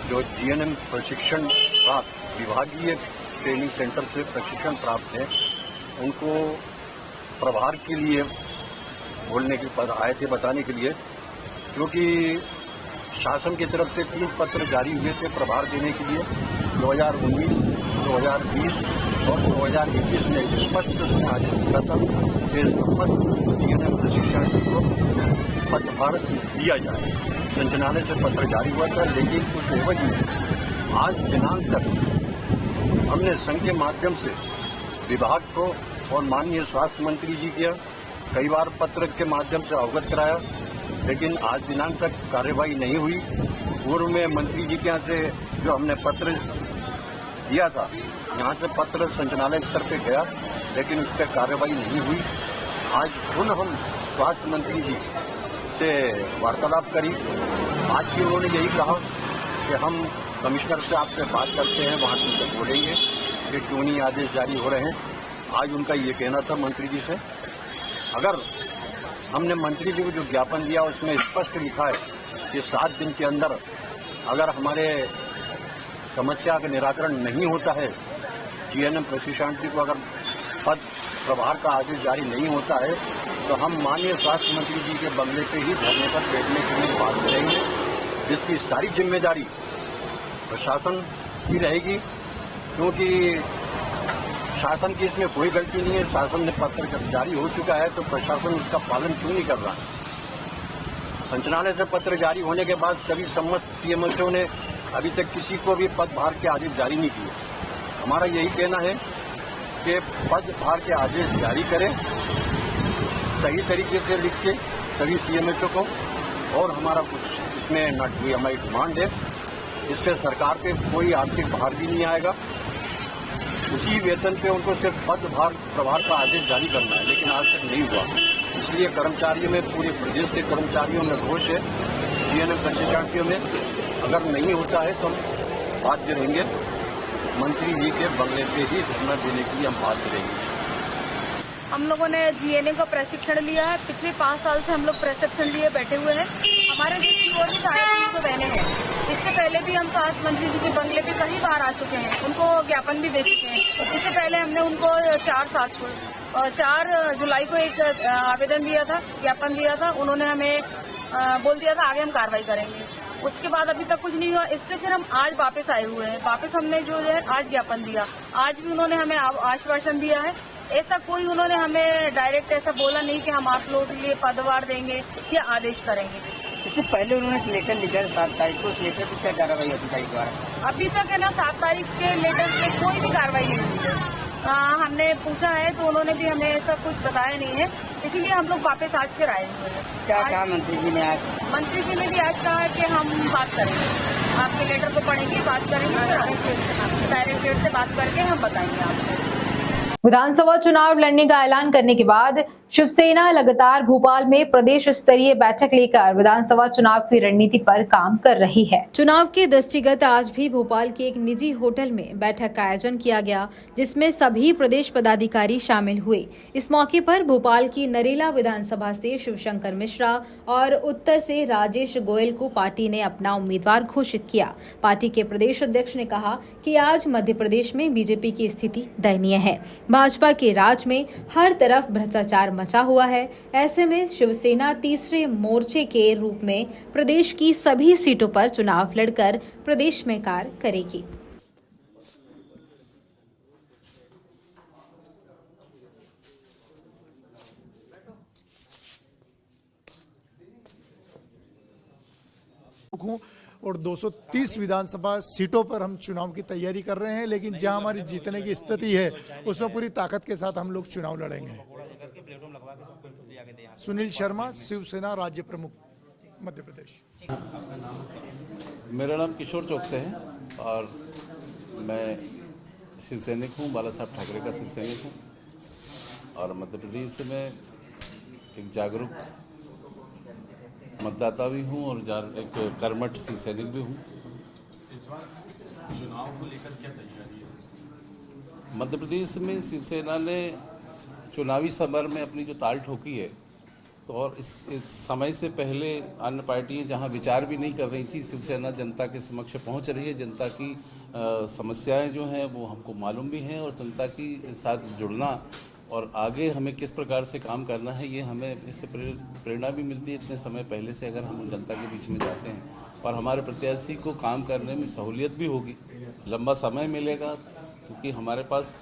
[SPEAKER 14] जो GNM प्रशिक्षण प्राप्त विभागीय ट्रेनिंग सेंटर से प्रशिक्षण प्राप्त है, उनको प्रभार के लिए बोलने के बाद आए थे, बताने के लिए, क्योंकि शासन की तरफ से 3 पत्र जारी हुए थे प्रभार देने के लिए। 2019, 2020 और 2021 में स्पष्ट उसमें आदेश दिया था कि समस्त GNM प्रशिक्षण को पदभार दिया जाए। संचालनालय से पत्र जारी हुआ था, लेकिन उस एवज में आज दिनांक तक हमने संघ के माध्यम से विभाग को और माननीय स्वास्थ्य मंत्री जी के कई बार पत्र के माध्यम से अवगत कराया, लेकिन आज दिनांक तक कार्यवाही नहीं हुई। पूर्व में मंत्री जी के यहाँ से जो हमने पत्र दिया था, यहाँ से पत्र संचालनालय स्तर पे गया, लेकिन उस पर कार्यवाही नहीं हुई। आज पुनः हम स्वास्थ्य मंत्री जी से वार्तालाप करी। आज भी उन्होंने यही कहा कि हम कमिश्नर से आपसे बात करते हैं, वहाँ से बोलेंगे कि क्यों नहीं आदेश जारी हो रहे हैं। आज उनका ये कहना था मंत्री जी से, अगर हमने मंत्री जी को जो ज्ञापन दिया उसमें स्पष्ट लिखा है कि 7 दिन के अंदर अगर हमारे समस्या का निराकरण नहीं होता है, GNM प्रशिक्षण को अगर पद प्रभार का आदेश जारी नहीं होता है, तो हम माननीय स्वास्थ्य मंत्री जी के बंगले पे ही धरने पर बैठने के लिए बात करेंगे, जिसकी सारी जिम्मेदारी प्रशासन की रहेगी, क्योंकि शासन की इसमें कोई गलती नहीं है। शासन ने पत्र जब जारी हो चुका है तो प्रशासन उसका पालन क्यों नहीं कर रहा। संचालनालय से पत्र जारी होने के बाद सभी समस्त CMHO ने अभी तक किसी को भी पदभार के आदेश जारी नहीं किए। हमारा यही कहना है कि पदभार के आदेश जारी करें सही तरीके से लिख के सभी CMHO को, और हमारा कुछ इसमें हमारी डिमांड है, इससे सरकार पे कोई आर्थिक भार भी नहीं आएगा। उसी वेतन पे उनको सिर्फ पदभार प्रभार का आदेश जारी करना है, लेकिन आज तक नहीं हुआ। इसलिए कर्मचारियों में, पूरे प्रदेश के कर्मचारियों में रोष है। GNM प्रशिक्षणार्थियों में अगर नहीं होता है तो हम बाध्य रहेंगे, मंत्री जी के बंगले पे ही धरना देने के लिए हम बाध्य रहेंगे।
[SPEAKER 11] हम लोगों ने GNM का प्रशिक्षण लिया है। पिछले 5 साल से हम लोग प्रशिक्षण लिए बैठे हुए हैं। हमारे देश की और भी 350 बहनें हैं। इससे पहले भी हम स्वास्थ्य मंत्री जी के बंगले पे कई बार आ चुके हैं, उनको ज्ञापन भी दे चुके हैं। इससे पहले हमने उनको 4 जुलाई को एक आवेदन दिया था, ज्ञापन दिया था। उन्होंने हमें बोल दिया था आगे हम कार्रवाई करेंगे। उसके बाद अभी तक कुछ नहीं हुआ। इससे फिर हम आज वापस आए हुए हैं। वापस हमने जो है आज ज्ञापन दिया। आज भी उन्होंने हमें आश्वासन दिया है। ऐसा कोई उन्होंने हमें डायरेक्ट ऐसा बोला नहीं कि हम आप लोगों के लिए पदभार देंगे या आदेश करेंगे।
[SPEAKER 15] इससे पहले उन्होंने लेटर लिखा 7 तारीख को, उस लेटर पर क्या कार्रवाई अधिकारी द्वारा?
[SPEAKER 11] अभी तक है ना 7 तारीख के लेटर पे कोई भी कार्रवाई नहीं हुई है। हमने पूछा है तो उन्होंने भी हमें ऐसा कुछ बताया नहीं है, इसीलिए हम लोग वापस आज फिर आए हुए हैं।
[SPEAKER 15] क्या कहा मंत्री जी ने आज?
[SPEAKER 11] मंत्री जी ने भी आज कहा है कि हम बात करेंगे, आपके लेटर को पढ़ेंगे, बात करेंगे, डायरेक्टर से बात करके हम बताएंगे आपको।
[SPEAKER 1] विधानसभा चुनाव लड़ने का ऐलान करने के बाद शिवसेना लगातार भोपाल में प्रदेश स्तरीय बैठक लेकर विधानसभा चुनाव की रणनीति पर काम कर रही है। चुनाव के दृष्टिगत आज भी भोपाल के एक निजी होटल में बैठक का आयोजन किया गया, जिसमें सभी प्रदेश पदाधिकारी शामिल हुए। इस मौके पर भोपाल की नरेला विधानसभा से शिवशंकर मिश्रा और उत्तर से राजेश गोयल को पार्टी ने अपना उम्मीदवार घोषित किया। पार्टी के प्रदेश अध्यक्ष ने कहा कि आज मध्य प्रदेश में बीजेपी की स्थिति दयनीय है। भाजपा के राज में हर तरफ भ्रष्टाचार मचा हुआ है। ऐसे में शिवसेना तीसरे मोर्चे के रूप में प्रदेश की सभी सीटों पर चुनाव लड़कर प्रदेश में कार्य करेगी।
[SPEAKER 16] और 230 विधानसभा सीटों पर हम चुनाव की तैयारी कर रहे हैं, लेकिन जहां हमारी जीतने की स्थिति है उसमें पूरी ताकत के साथ हम लोग चुनाव लड़ेंगे। सुनील शर्मा, शिवसेना राज्य प्रमुख, मध्य प्रदेश।
[SPEAKER 17] मेरा नाम किशोर चौक से है और मैं शिवसैनिक हूँ, बाला साहब ठाकरे का शिवसैनिक हूँ और मध्य प्रदेश में एक जागरूक मतदाता भी हूँ और एक कर्मठ शिवसैनिक भी हूँ।
[SPEAKER 18] इस बार चुनाव को लेकर क्या तैयारी है?
[SPEAKER 17] मध्य प्रदेश में शिवसेना ने चुनावी समर में अपनी जो ताल ठोकी है, तो और इस समय से पहले अन्य पार्टियां जहां विचार भी नहीं कर रही थी, शिवसेना जनता के समक्ष पहुंच रही है। जनता की समस्याएं जो हैं वो हमको मालूम भी हैं और जनता की साथ जुड़ना और आगे हमें किस प्रकार से काम करना है, ये हमें इससे प्रेरणा भी मिलती है। इतने समय पहले से अगर हम जनता के बीच में जाते हैं और हमारे प्रत्याशी को काम करने में सहूलियत भी होगी, लंबा समय मिलेगा, क्योंकि हमारे पास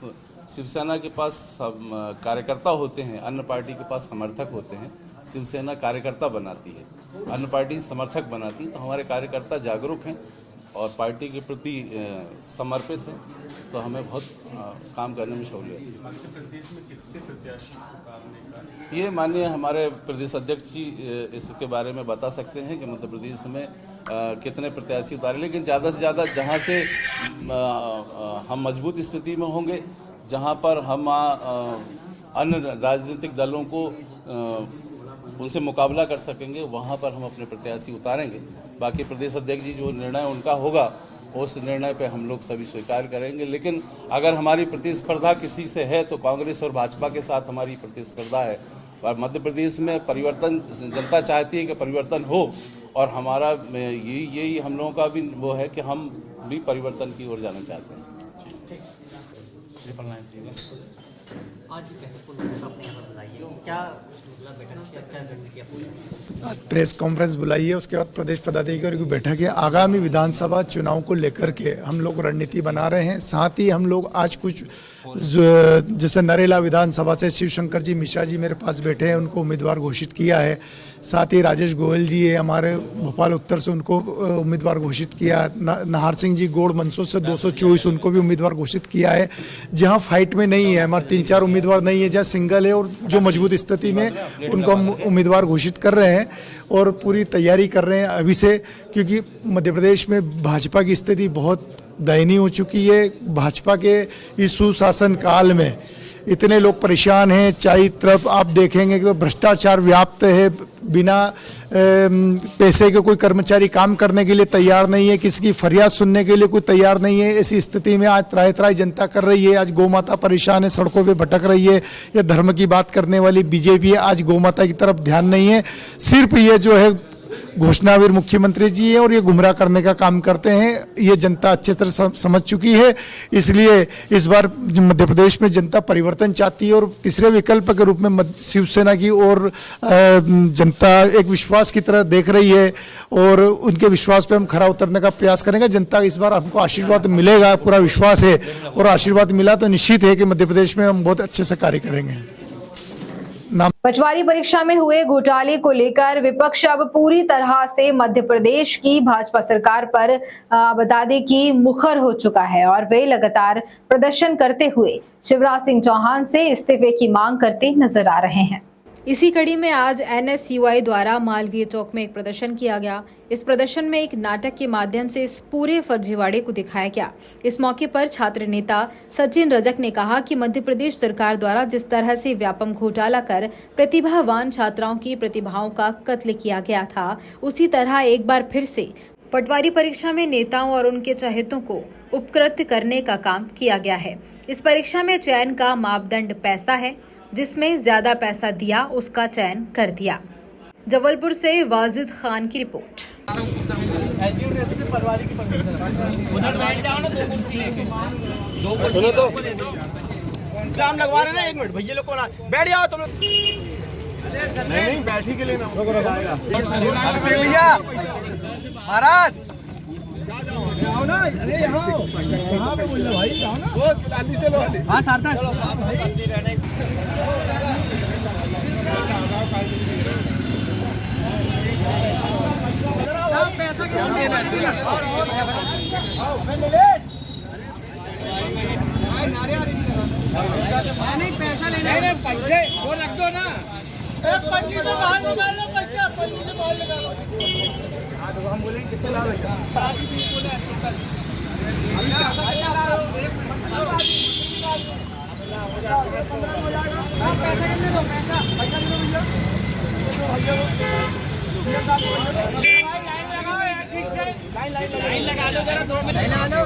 [SPEAKER 17] शिवसेना के पास कार्यकर्ता होते हैं, अन्य पार्टी के पास समर्थक होते हैं। शिवसेना कार्यकर्ता बनाती है, अन्य पार्टी समर्थक बनाती है। तो हमारे कार्यकर्ता जागरूक हैं और पार्टी के प्रति समर्पित हैं, तो हमें बहुत काम करने में सहूलियत है।
[SPEAKER 18] मध्य प्रदेश में कितने प्रत्याशी उतारने का?
[SPEAKER 17] ये माननीय हमारे प्रदेश अध्यक्ष जी इसके बारे में बता सकते हैं कि मध्य प्रदेश में कितने प्रत्याशी उतारे, लेकिन ज़्यादा से ज़्यादा जहाँ से हम मजबूत स्थिति में होंगे, जहाँ पर हम अन्य राजनीतिक दलों को उनसे मुकाबला कर सकेंगे, वहाँ पर हम अपने प्रत्याशी उतारेंगे। बाकी प्रदेश अध्यक्ष जी जो निर्णय उनका होगा, उस निर्णय पे हम लोग सभी स्वीकार करेंगे। लेकिन अगर हमारी प्रतिस्पर्धा किसी से है तो कांग्रेस और भाजपा के साथ हमारी प्रतिस्पर्धा है। और मध्य प्रदेश में परिवर्तन जनता चाहती है कि परिवर्तन हो, और हमारा यही हम लोगों का भी वो है कि हम भी परिवर्तन की ओर जाना चाहते हैं।
[SPEAKER 16] आज प्रेस कॉन्फ्रेंस बुलाई है, उसके बाद प्रदेश पदाधिकारी की बैठक है। आगामी विधानसभा चुनाव को लेकर के हम लोग रणनीति बना रहे हैं। साथ ही हम लोग आज कुछ जैसे नरेला विधानसभा से शिवशंकर जी मिश्रा जी मेरे पास बैठे हैं, उनको उम्मीदवार घोषित किया है। साथ ही राजेश गोयल जी है हमारे भोपाल उत्तर से, उनको उम्मीदवार घोषित किया। नाहर सिंह जी गोड़ मंदसौर से 224, उनको भी उम्मीदवार घोषित किया है। जहां फाइट में नहीं है, हमारे 3-4 उम्मीदवार नहीं है, जहाँ सिंगल है और जो मजबूत स्थिति में उनको हम उम्मीदवार घोषित कर रहे हैं और पूरी तैयारी कर रहे हैं अभी से, क्योंकि मध्य प्रदेश में भाजपा की स्थिति बहुत दयनीय हो चुकी है। भाजपा के इस सुशासन काल में इतने लोग परेशान हैं, चारों तरफ आप देखेंगे कि तो भ्रष्टाचार व्याप्त है। बिना पैसे के कोई कर्मचारी काम करने के लिए तैयार नहीं है, किसी की फरियाद सुनने के लिए कोई तैयार नहीं है। ऐसी स्थिति में आज त्राही जनता कर रही है। आज गौ माता परेशान है, सड़कों पे भटक रही है। ये धर्म की बात करने वाली बीजेपी है, आज गौ माता की तरफ ध्यान नहीं है। सिर्फ ये जो है घोषणावीर मुख्यमंत्री जी हैं और ये गुमराह करने का काम करते हैं। ये जनता अच्छी तरह समझ चुकी है, इसलिए इस बार मध्य प्रदेश में जनता परिवर्तन चाहती है और तीसरे विकल्प के रूप में शिवसेना की और जनता एक विश्वास की तरह देख रही है और उनके विश्वास पे हम खरा उतरने का प्रयास करेंगे। जनता इस बार हमको आशीर्वाद मिलेगा, पूरा विश्वास है, और आशीर्वाद मिला तो निश्चित है कि मध्य प्रदेश में हम बहुत अच्छे से कार्य करेंगे।
[SPEAKER 1] पटवारी परीक्षा में हुए घोटाले को लेकर विपक्ष अब पूरी तरह से मध्य प्रदेश की भाजपा सरकार पर बता दें कि मुखर हो चुका है और वे लगातार प्रदर्शन करते हुए शिवराज सिंह चौहान से इस्तीफे की मांग करते नजर आ रहे हैं। इसी कड़ी में आज NSUI द्वारा मालवीय चौक में एक प्रदर्शन किया गया। इस प्रदर्शन में एक नाटक के माध्यम से इस पूरे फर्जीवाड़े को दिखाया गया। इस मौके पर छात्र नेता सचिन रजक ने कहा कि मध्य प्रदेश सरकार द्वारा जिस तरह से व्यापम घोटाला कर प्रतिभावान छात्राओं की प्रतिभाओं का कत्ल किया गया था, उसी तरह एक बार फिर से पटवारी परीक्षा में नेताओं और उनके चहेतों को उपकृत करने का काम किया गया है। इस परीक्षा में चयन का मापदंड पैसा है, जिसमें ज्यादा पैसा दिया उसका चयन कर दिया। जबलपुर से वाजिद खान की रिपोर्ट।
[SPEAKER 19] सुनो तो एग्जाम लगवा रहे ना, 1 मिनट भैया लोग को ना बैठ जाओ तुम लोग। नहीं बैठी के लिए ना भैया महाराज आओ ना, अरे यहाँ पे बोल रहे भाई, आओ ना, वो 44 से लो। हाँ सार्थक पैसा क्यों देना नहीं, पैसा लेना पैसे वो रख दो ना, पन्नी से बाहर निकाल लो, बच्चा पन्नी से बाहर निकाल लो। हम बोलेंगे कितने ला रहे लाइन लगा दो जरा, 2 मिनट लगा दो।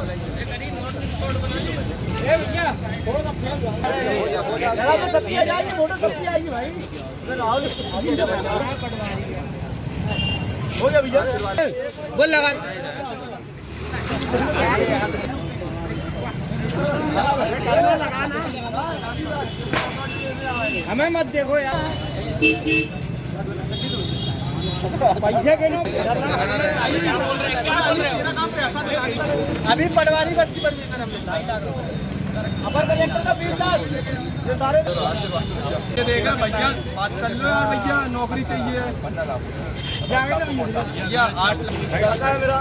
[SPEAKER 19] सबकी आ जाएगी, फोटो सबकी आएगी भाई। हो जा भैया, बोल लगा हमें मत देखो यार, पैसे के लो। अभी पटवारी बस की परमिशन हमने अपर कलेक्टर का 20 लाख ये सारे देगा भैया, बात कर लो यार भैया, नौकरी चाहिए। भैया 8 लाख है मेरा,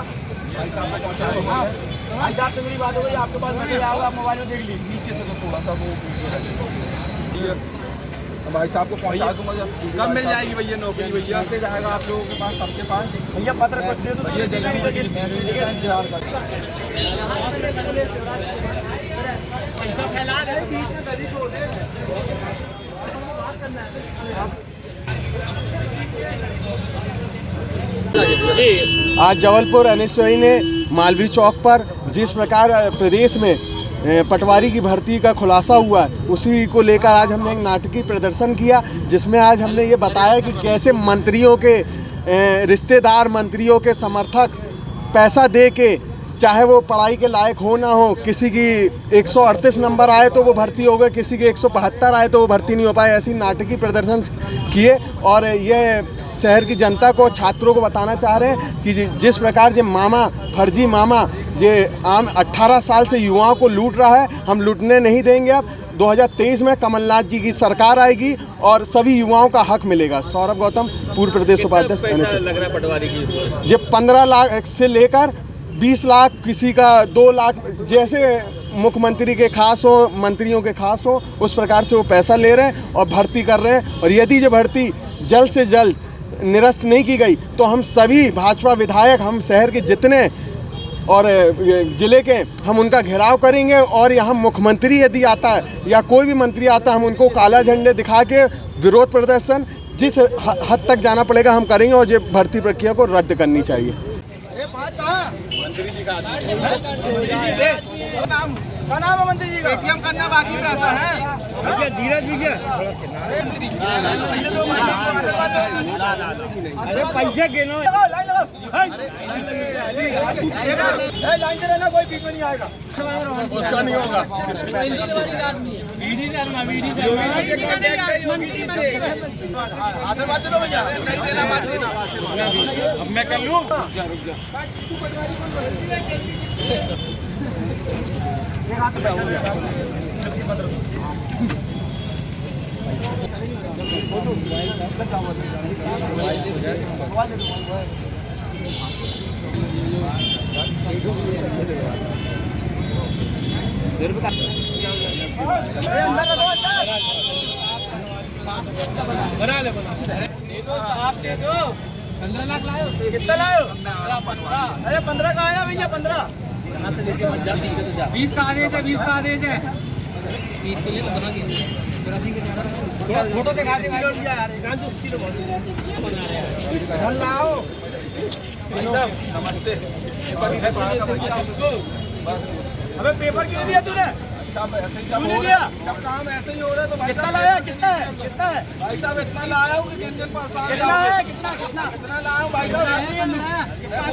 [SPEAKER 19] आज आपसे मेरी बात हो गई, आपके पास मैसेज आया, आप मोबाइल में देख लीजिए, नीचे से तो थोड़ा सा वो भाई साहब को पहुंचा दूंगा। कब मिल जाएगी भैया नौकरी? भैया से जाएगा आप लोगों के पास, सबके पास भैया पत्र कुछ दे दो भैया, जल्दी इंतजार कर। पैसा फैला दे बीच में गली को दे।
[SPEAKER 20] आज जबलपुर NSUI ने मालवीय चौक पर जिस प्रकार प्रदेश में पटवारी की भर्ती का खुलासा हुआ, उसी को लेकर आज हमने एक नाटकीय प्रदर्शन किया, जिसमें आज हमने ये बताया कि कैसे मंत्रियों के रिश्तेदार, मंत्रियों के समर्थक पैसा दे के, चाहे वो पढ़ाई के लायक हो ना हो, किसी की 138 नंबर आए तो वो भर्ती हो गए, किसी के 172 आए तो वो भर्ती नहीं हो पाए, ऐसी नाटकीय प्रदर्शन किए। और ये शहर की जनता को, छात्रों को बताना चाह रहे हैं कि जिस प्रकार जे मामा, फर्जी मामा जे आम 18 साल से युवाओं को लूट रहा है, हम लूटने नहीं देंगे। अब 2023 में कमलनाथ जी की सरकार आएगी और सभी युवाओं का हक मिलेगा। सौरभ गौतम, पूर्व प्रदेश उपाध्यक्ष।
[SPEAKER 21] लग रहा है पटवारी की
[SPEAKER 20] ये 15 लाख से लेकर 20 लाख, किसी का 2 लाख, जैसे मुख्यमंत्री के खास हो, मंत्रियों के खास हो, उस प्रकार से वो पैसा ले रहे हैं और भर्ती कर रहे हैं। और यदि ये भर्ती जल्द से जल्द निरस्त नहीं की गई तो हम सभी भाजपा विधायक, हम शहर के जितने और ज़िले के, हम उनका घेराव करेंगे। और यहाँ मुख्यमंत्री यदि आता है या कोई भी मंत्री आता है, हम उनको काला झंडे दिखा के विरोध प्रदर्शन जिस हद तक जाना पड़ेगा हम करेंगे और ये भर्ती प्रक्रिया को रद्द करनी चाहिए।
[SPEAKER 19] क्या नाम है मंत्री जी का? एटीएम करना बाकी पैसा है। धीरज भी क्या? अरे पैसे गिनो। लाइन से रहना, कोई बीच में नहीं आएगा। उसका नहीं होगा। अब मैं कर लूँ। बना ले आप दे दो। 15 लाख लाओ। कितना लाओ? 15। अरे 15 का आया भैया, 15 20 का आदेश है, 20 का आदेश है। 20 के लिए 15 के फोटो दिखा दे यार। लाओ नमस्ते। अबे पेपर क्यों दिया तूने? क्यों नहीं दिया? जब काम ऐसे ही हो रहा है तो भाई कितना लाया? कितना है? कितना है भाई साहब? इतना लाया हूँ कि दिन परेशान। कितना है? कितना कितना कितना लाया हूँ भाई साहब?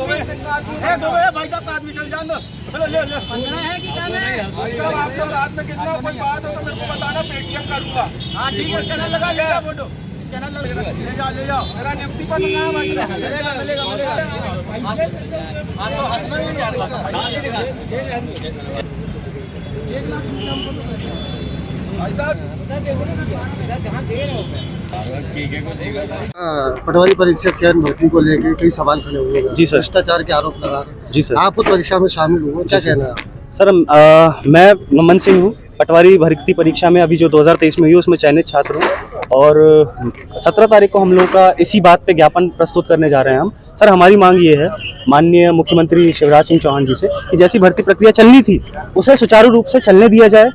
[SPEAKER 19] भाई साहब का आदमी चल जान दो। चलो ले ले। 15 है कि कम है? भाई साहब आप लोग रात में कितना कोई बात हो तो मेरे को बताना, पेटीएम करूँगा। हाँ ठीक है, स्कैनर लगा लिया फोटो। स्कैनर लगा ले जाओ, ले जाओ। मेरा नियुक्ति पत्र कहाँ भाई? मिलेगा मिलेगा मिलेगा।
[SPEAKER 21] पटवारी परीक्षा चयन भर्ती को लेकर कई सवाल खड़े हुए हैं। जी सर। भ्रष्टाचार के आरोप लगा रहे हैं। जी सर। आप उस परीक्षा में शामिल हुए, क्या कहना है?
[SPEAKER 22] सर मैं नमन सिंह हूँ। पटवारी भर्ती परीक्षा में अभी जो 2023 में हुई उसमें चयनित छात्र हूँ और 17 तारीख को हम लोग का इसी बात पे ज्ञापन प्रस्तुत करने जा रहे हैं हम। सर हमारी मांग ये है माननीय मुख्यमंत्री शिवराज सिंह चौहान जी से कि जैसी भर्ती प्रक्रिया चलनी थी उसे सुचारू रूप से चलने दिया जाए,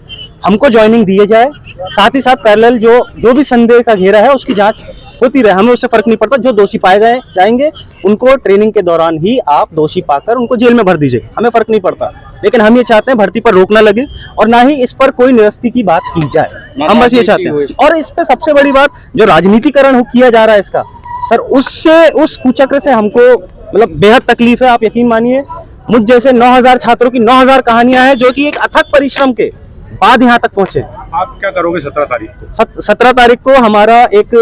[SPEAKER 22] हमको ज्वाइनिंग दिए जाए, साथ ही साथ पैरेलल जो भी संदेह का घेरा है उसकी जांच होती रहे। हमें उससे फर्क नहीं पड़ता, जो दोषी पाए जाएंगे उनको ट्रेनिंग के दौरान ही आप दोषी पाकर उनको जेल में भर दीजिए, हमें फर्क नहीं पड़ता। लेकिन हम ये चाहते हैं भर्ती पर रोक ना लगे और ना ही इस पर कोई निरस्ती की बात की जाए, हम बस ये चाहते हैं। और इस पे सबसे बड़ी बात जो राजनीतिकरण किया जा रहा है इसका, सर उससे उस कुचक्र से हमको मतलब बेहद तकलीफ है। आप यकीन मानिए मुझ जैसे 9000 छात्रों की 9000 कहानियां हैं जो कि एक अथक परिश्रम के बाद यहाँ तक पहुंचे।
[SPEAKER 7] आप क्या करोगे 17 तारीख को?
[SPEAKER 22] 17 तारीख को हमारा एक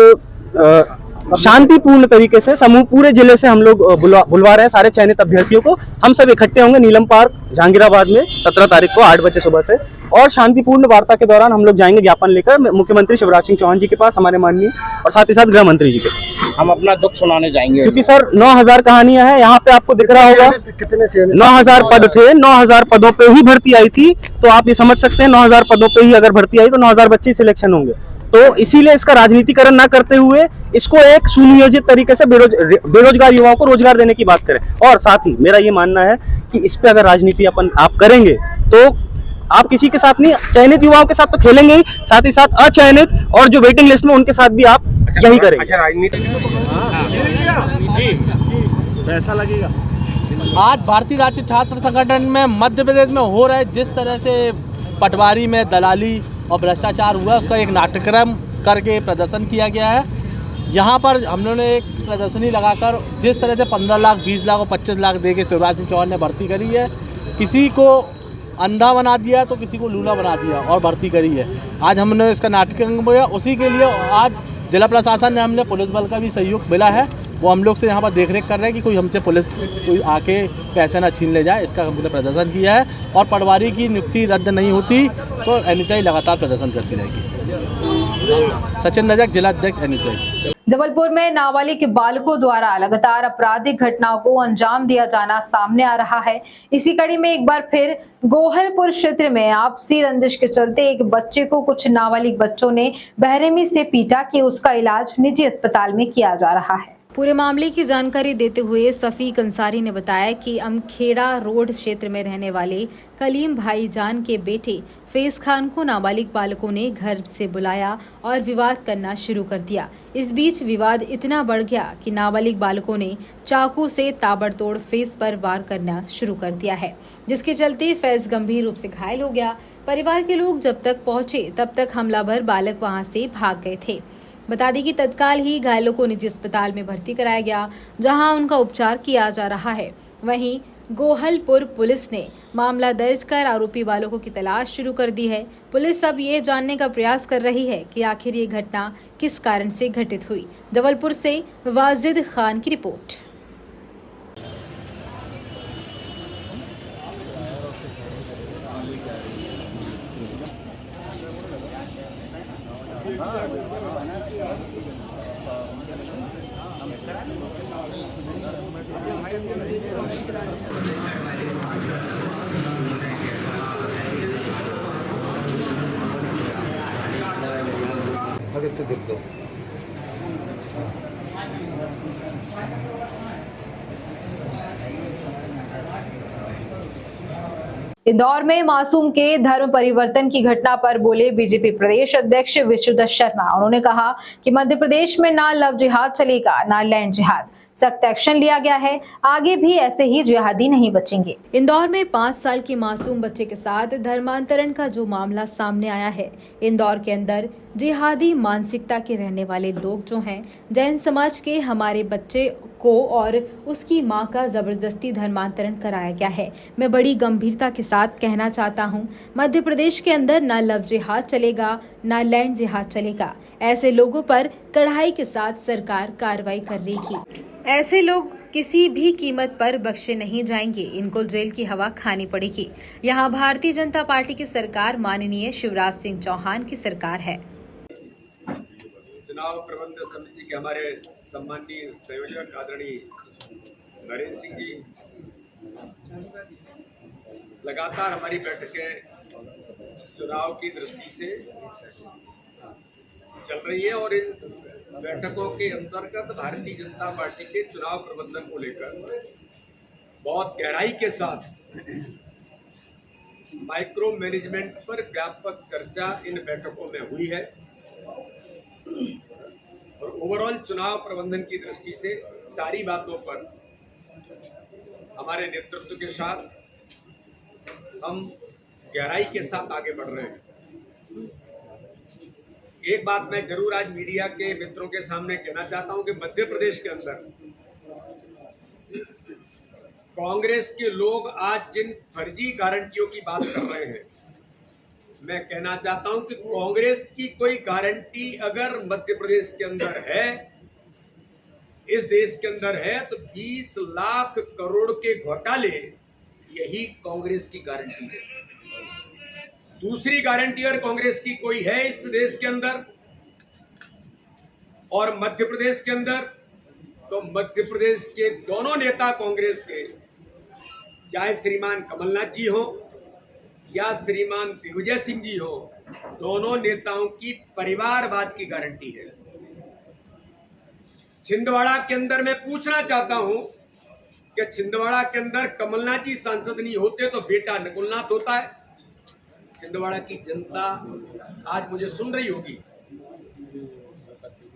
[SPEAKER 22] शांतिपूर्ण तरीके से समूह पूरे जिले से हम लोग बुलवा रहे हैं सारे चयनित अभ्यर्थियों को। हम सब इकट्ठे होंगे नीलम पार्क जहांगीराबाद में 17 तारीख को 8 बजे सुबह से, और शांतिपूर्ण वार्ता के दौरान हम लोग जाएंगे ज्ञापन लेकर मुख्यमंत्री शिवराज सिंह चौहान जी के पास, हमारे माननीय, और साथ ही साथ गृह मंत्री जी के।
[SPEAKER 21] हम अपना दुख सुनाने जाएंगे
[SPEAKER 22] क्योंकि सर 9000 कहानियां हैं यहाँ पे, आपको दिख रहा होगा
[SPEAKER 21] कितने
[SPEAKER 22] 9000 पद थे, 9000 पदों पे ही भर्ती आई थी। तो आप ये समझ सकते हैं 9000 पदों पे ही अगर भर्ती आई तो 9000 बच्चे सिलेक्शन होंगे। तो इसीलिए इसका राजनीतिकरण ना करते हुए इसको एक सुनियोजित तरीके से बेरोजगार युवाओं को रोजगार देने की बात करें। और साथ ही मेरा ये मानना है कि इस पे अगर राजनीति आप करेंगे तो आप किसी के साथ नहीं, चयनित युवाओं के साथ तो खेलेंगे ही, साथ ही साथ अचयनित और जो वेटिंग लिस्ट में उनके साथ भी आप यही करेंगे।
[SPEAKER 21] अच्छा राजनीति पैसा लगेगा।
[SPEAKER 9] आज भारतीय राष्ट्रीय छात्र संगठन में मध्य प्रदेश में हो रहे जिस तरह से पटवारी में दलाली और भ्रष्टाचार हुआ उसका एक नाट्यक्रम करके प्रदर्शन किया गया है। यहाँ पर हम लोगों ने एक प्रदर्शनी लगाकर जिस तरह से 15 लाख 20 लाख और 25 लाख दे के शिवराज सिंह चौहान ने भर्ती करी है, किसी को अंधा बना दिया तो किसी को लूला बना दिया और भर्ती करी है। आज हमने इसका नाट्यक्रम किया, उसी के लिए आज जिला प्रशासन ने हमने पुलिस बल का भी सहयोग मिला है, वो हम लोग से यहाँ पर देखरेख कर रहे हैं कि कोई हमसे पुलिस कोई आके पैसे ना छीन ले जाए, इसका हमने प्रदर्शन किया है। और पटवारी की नियुक्ति रद्द नहीं होती तो एनएसआई लगातार प्रदर्शन करती रहेगी। सचिन रजक, जिला अध्यक्ष एनएसआई।
[SPEAKER 1] जबलपुर में नाबालिग बालकों द्वारा लगातार आपराधिक घटनाओं को अंजाम दिया जाना सामने आ रहा है। इसी कड़ी में एक बार फिर गोहलपुर क्षेत्र में आपसी रंजिश के चलते एक बच्चे को कुछ नाबालिग बच्चों ने बेरहमी से पीटा कि उसका इलाज निजी अस्पताल में किया जा रहा है। पूरे मामले की जानकारी देते हुए सफीक अंसारी ने बताया कि अमखेड़ा रोड क्षेत्र में रहने वाले कलीम भाईजान के बेटे फैज खान को नाबालिग बालकों ने घर से बुलाया और विवाद करना शुरू कर दिया। इस बीच विवाद इतना बढ़ गया कि नाबालिग बालकों ने चाकू से ताबड़तोड़ फैज पर वार करना शुरू कर दिया है, जिसके चलते फैज गंभीर रूप से घायल हो गया। परिवार के लोग जब तक पहुंचे तब तक हमलावर बालक वहां से भाग गए थे। बता दें कि तत्काल ही घायलों को निजी अस्पताल में भर्ती कराया गया, जहां उनका उपचार किया जा रहा है। वहीं गोहलपुर पुलिस ने मामला दर्ज कर आरोपी बालकों की तलाश शुरू कर दी है। पुलिस अब ये जानने का प्रयास कर रही है कि आखिर ये घटना किस कारण से घटित हुई। जबलपुर से वाजिद खान की रिपोर्ट। इंदौर में मासूम के धर्म परिवर्तन की घटना पर बोले बीजेपी प्रदेश अध्यक्ष विष्णुदत्त शर्मा। उन्होंने कहा कि मध्य प्रदेश में ना लव जिहाद चलेगा ना लैंड जिहाद, सख्त एक्शन लिया गया है, आगे भी ऐसे ही जिहादी नहीं बचेंगे। इंदौर में 5 साल के मासूम बच्चे के साथ धर्मांतरण का जो मामला सामने आया है, इंदौर के अंदर जिहादी मानसिकता के रहने वाले लोग जो हैं, जैन समाज के हमारे बच्चे को और उसकी मां का जबरदस्ती धर्मांतरण कराया गया है। मैं बड़ी गंभीरता के साथ कहना चाहता हूं, मध्य प्रदेश के अंदर ना लव जिहाद चलेगा ना लैंड जिहाद चलेगा। ऐसे लोगों पर कड़ाई के साथ सरकार कार्रवाई कर रही। ऐसे लोग किसी भी कीमत पर बख्शे नहीं जाएंगे, इनको जेल की हवा खानी पड़ेगी। यहाँ भारतीय जनता पार्टी की सरकार माननीय शिवराज सिंह चौहान की सरकार है।
[SPEAKER 2] चुनाव प्रबंध समिति के हमारे सम्माननीय संयोजक आदरणीय नरेंद्र सिंह जी, लगातार हमारी बैठकें चुनाव की दृष्टि से चल रही है और इन बैठकों के अंतर्गत भारतीय जनता पार्टी के चुनाव प्रबंधन को लेकर बहुत गहराई के साथ माइक्रो मैनेजमेंट पर व्यापक चर्चा इन बैठकों में हुई है और ओवरऑल चुनाव प्रबंधन की दृष्टि से सारी बातों पर हमारे नेतृत्व के साथ हम गहराई के साथ आगे बढ़ रहे हैं। एक बात मैं जरूर आज मीडिया के मित्रों के सामने कहना चाहता हूं कि मध्य प्रदेश के अंदर कांग्रेस के लोग आज जिन फर्जी गारंटियों की बात कर रहे हैं, मैं कहना चाहता हूं कि कांग्रेस की कोई गारंटी अगर मध्य प्रदेश के अंदर है, इस देश के अंदर है, तो 20 लाख करोड़ के घोटाले यही कांग्रेस की गारंटी है। दूसरी गारंटी अगर कांग्रेस की कोई है इस देश के अंदर और मध्य प्रदेश के अंदर, तो मध्य प्रदेश के दोनों नेता कांग्रेस के, चाहे श्रीमान कमलनाथ जी हो या श्रीमान दिग्विजय सिंह जी हो, दोनों नेताओं की परिवारवाद की गारंटी है। छिंदवाड़ा के अंदर मैं पूछना चाहता हूं कि छिंदवाड़ा के अंदर कमलनाथ जी सांसद नहीं होते तो बेटा नकुलनाथ होता है। छिंदवाड़ा की जनता आज मुझे सुन रही होगी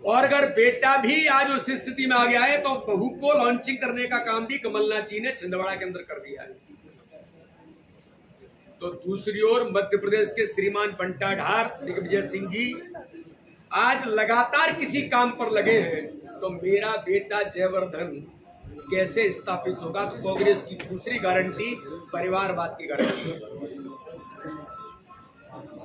[SPEAKER 2] और अगर बेटा भी आज उस स्थिति में आ गया है तो बहू को लॉन्चिंग करने का काम भी कमलनाथ जी ने छिंदवाड़ा के अंदर कर दिया है। तो दूसरी ओर मध्य प्रदेश के श्रीमान बंटा ढार दिग्विजय सिंह जी आज लगातार किसी काम पर लगे हैं, तो मेरा बेटा जयवर्धन कैसे स्थापित होगा? तो कांग्रेस की दूसरी गारंटी परिवारवाद की गारंटी है।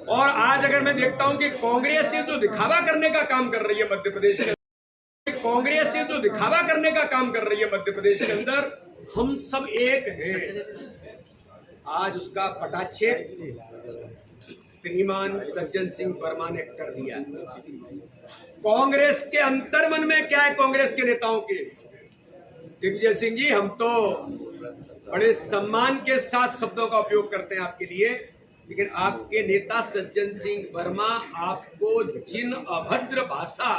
[SPEAKER 2] और आज अगर मैं देखता हूं कि कांग्रेस से जो दिखावा करने का काम कर रही है मध्य प्रदेश के, कांग्रेस से जो दिखावा करने का काम कर रही है मध्य प्रदेश के अंदर, हम सब एक हैं, आज उसका पटाक्षेप श्रीमान सज्जन सिंह वर्मा ने कर दिया। कांग्रेस के अंतर्मन में क्या है कांग्रेस के नेताओं के? दिग्विजय सिंह जी, हम तो बड़े सम्मान के साथ शब्दों का उपयोग करते हैं आपके लिए, लेकिन आपके नेता सज्जन सिंह वर्मा आपको जिन अभद्र भाषा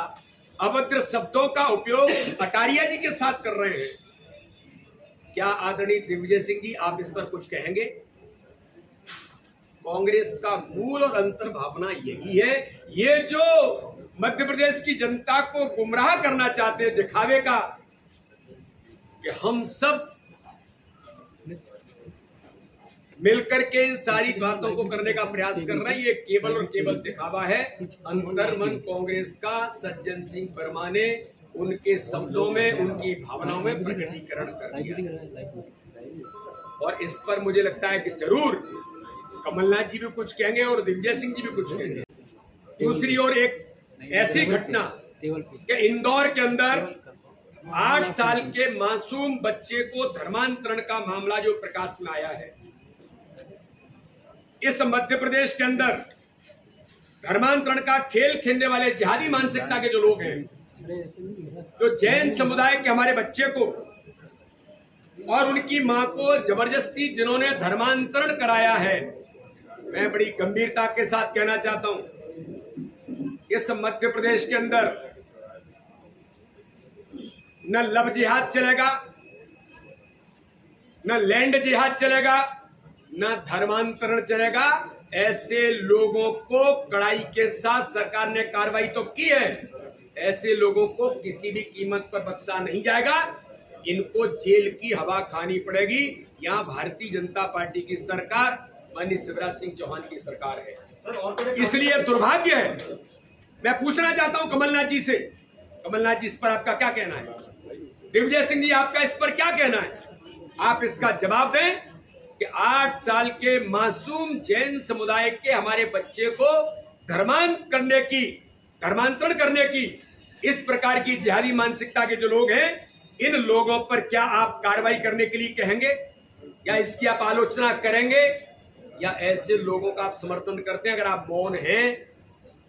[SPEAKER 2] अभद्र शब्दों का उपयोग कटारिया जी के साथ कर रहे हैं। क्या आदरणीय दिग्विजय सिंह जी आप इस पर कुछ कहेंगे? कांग्रेस का मूल और अंतर भावना यही है, ये जो मध्य प्रदेश की जनता को गुमराह करना चाहते हैं दिखावे का कि हम सब मिलकर के इन सारी बातों को करने का प्रयास कर रहे हैं, ये केवल और केवल दिखावा है। अंतर्मन कांग्रेस का सज्जन सिंह वर्मा ने उनके शब्दों में, उनकी भावनाओं में प्रकटीकरण कर दिया और इस पर मुझे लगता है कि जरूर कमलनाथ जी भी कुछ कहेंगे और दिग्विजय सिंह जी भी कुछ कहेंगे। दूसरी ओर एक ऐसी घटना कि इंदौर के अंदर 8 साल के मासूम बच्चे को धर्मांतरण का मामला जो प्रकाश में आया है, इस मध्य प्रदेश के अंदर धर्मांतरण का खेल खेलने वाले जिहादी मानसिकता के जो लोग हैं, जो जैन समुदाय के हमारे बच्चे को और उनकी मां को जबरदस्ती जिन्होंने धर्मांतरण कराया है, मैं बड़ी गंभीरता के साथ कहना चाहता हूं, इस मध्य प्रदेश के अंदर न लव जिहाद चलेगा, न लैंड जिहाद चलेगा, न धर्मांतरण चलेगा। ऐसे लोगों को कड़ाई के साथ सरकार ने कार्रवाई तो की है, ऐसे लोगों को किसी भी कीमत पर बख्शा नहीं जाएगा। इनको जेल की हवा खानी पड़ेगी। यहाँ भारतीय जनता पार्टी की सरकार माननीय शिवराज सिंह चौहान की सरकार है, इसलिए दुर्भाग्य है। मैं पूछना चाहता हूं कमलनाथ जी से, कमलनाथ जी इस पर आपका क्या कहना है? दिग्विजय सिंह जी आपका इस पर क्या कहना है? आप इसका जवाब दें कि 8 साल के मासूम जैन समुदाय के हमारे बच्चे को धर्मांतरण करने की इस प्रकार की जिहादी मानसिकता के जो लोग हैं, इन लोगों पर क्या आप कार्रवाई करने के लिए कहेंगे या इसकी आप आलोचना करेंगे या ऐसे लोगों का आप समर्थन करते हैं? अगर आप मौन हैं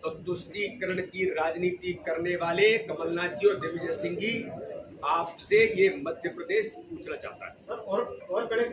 [SPEAKER 2] तो तुष्टीकरण की राजनीति करने वाले कमलनाथ जी और दिग्विजय सिंह जी आपसे ये मध्य प्रदेश पूछना चाहता है।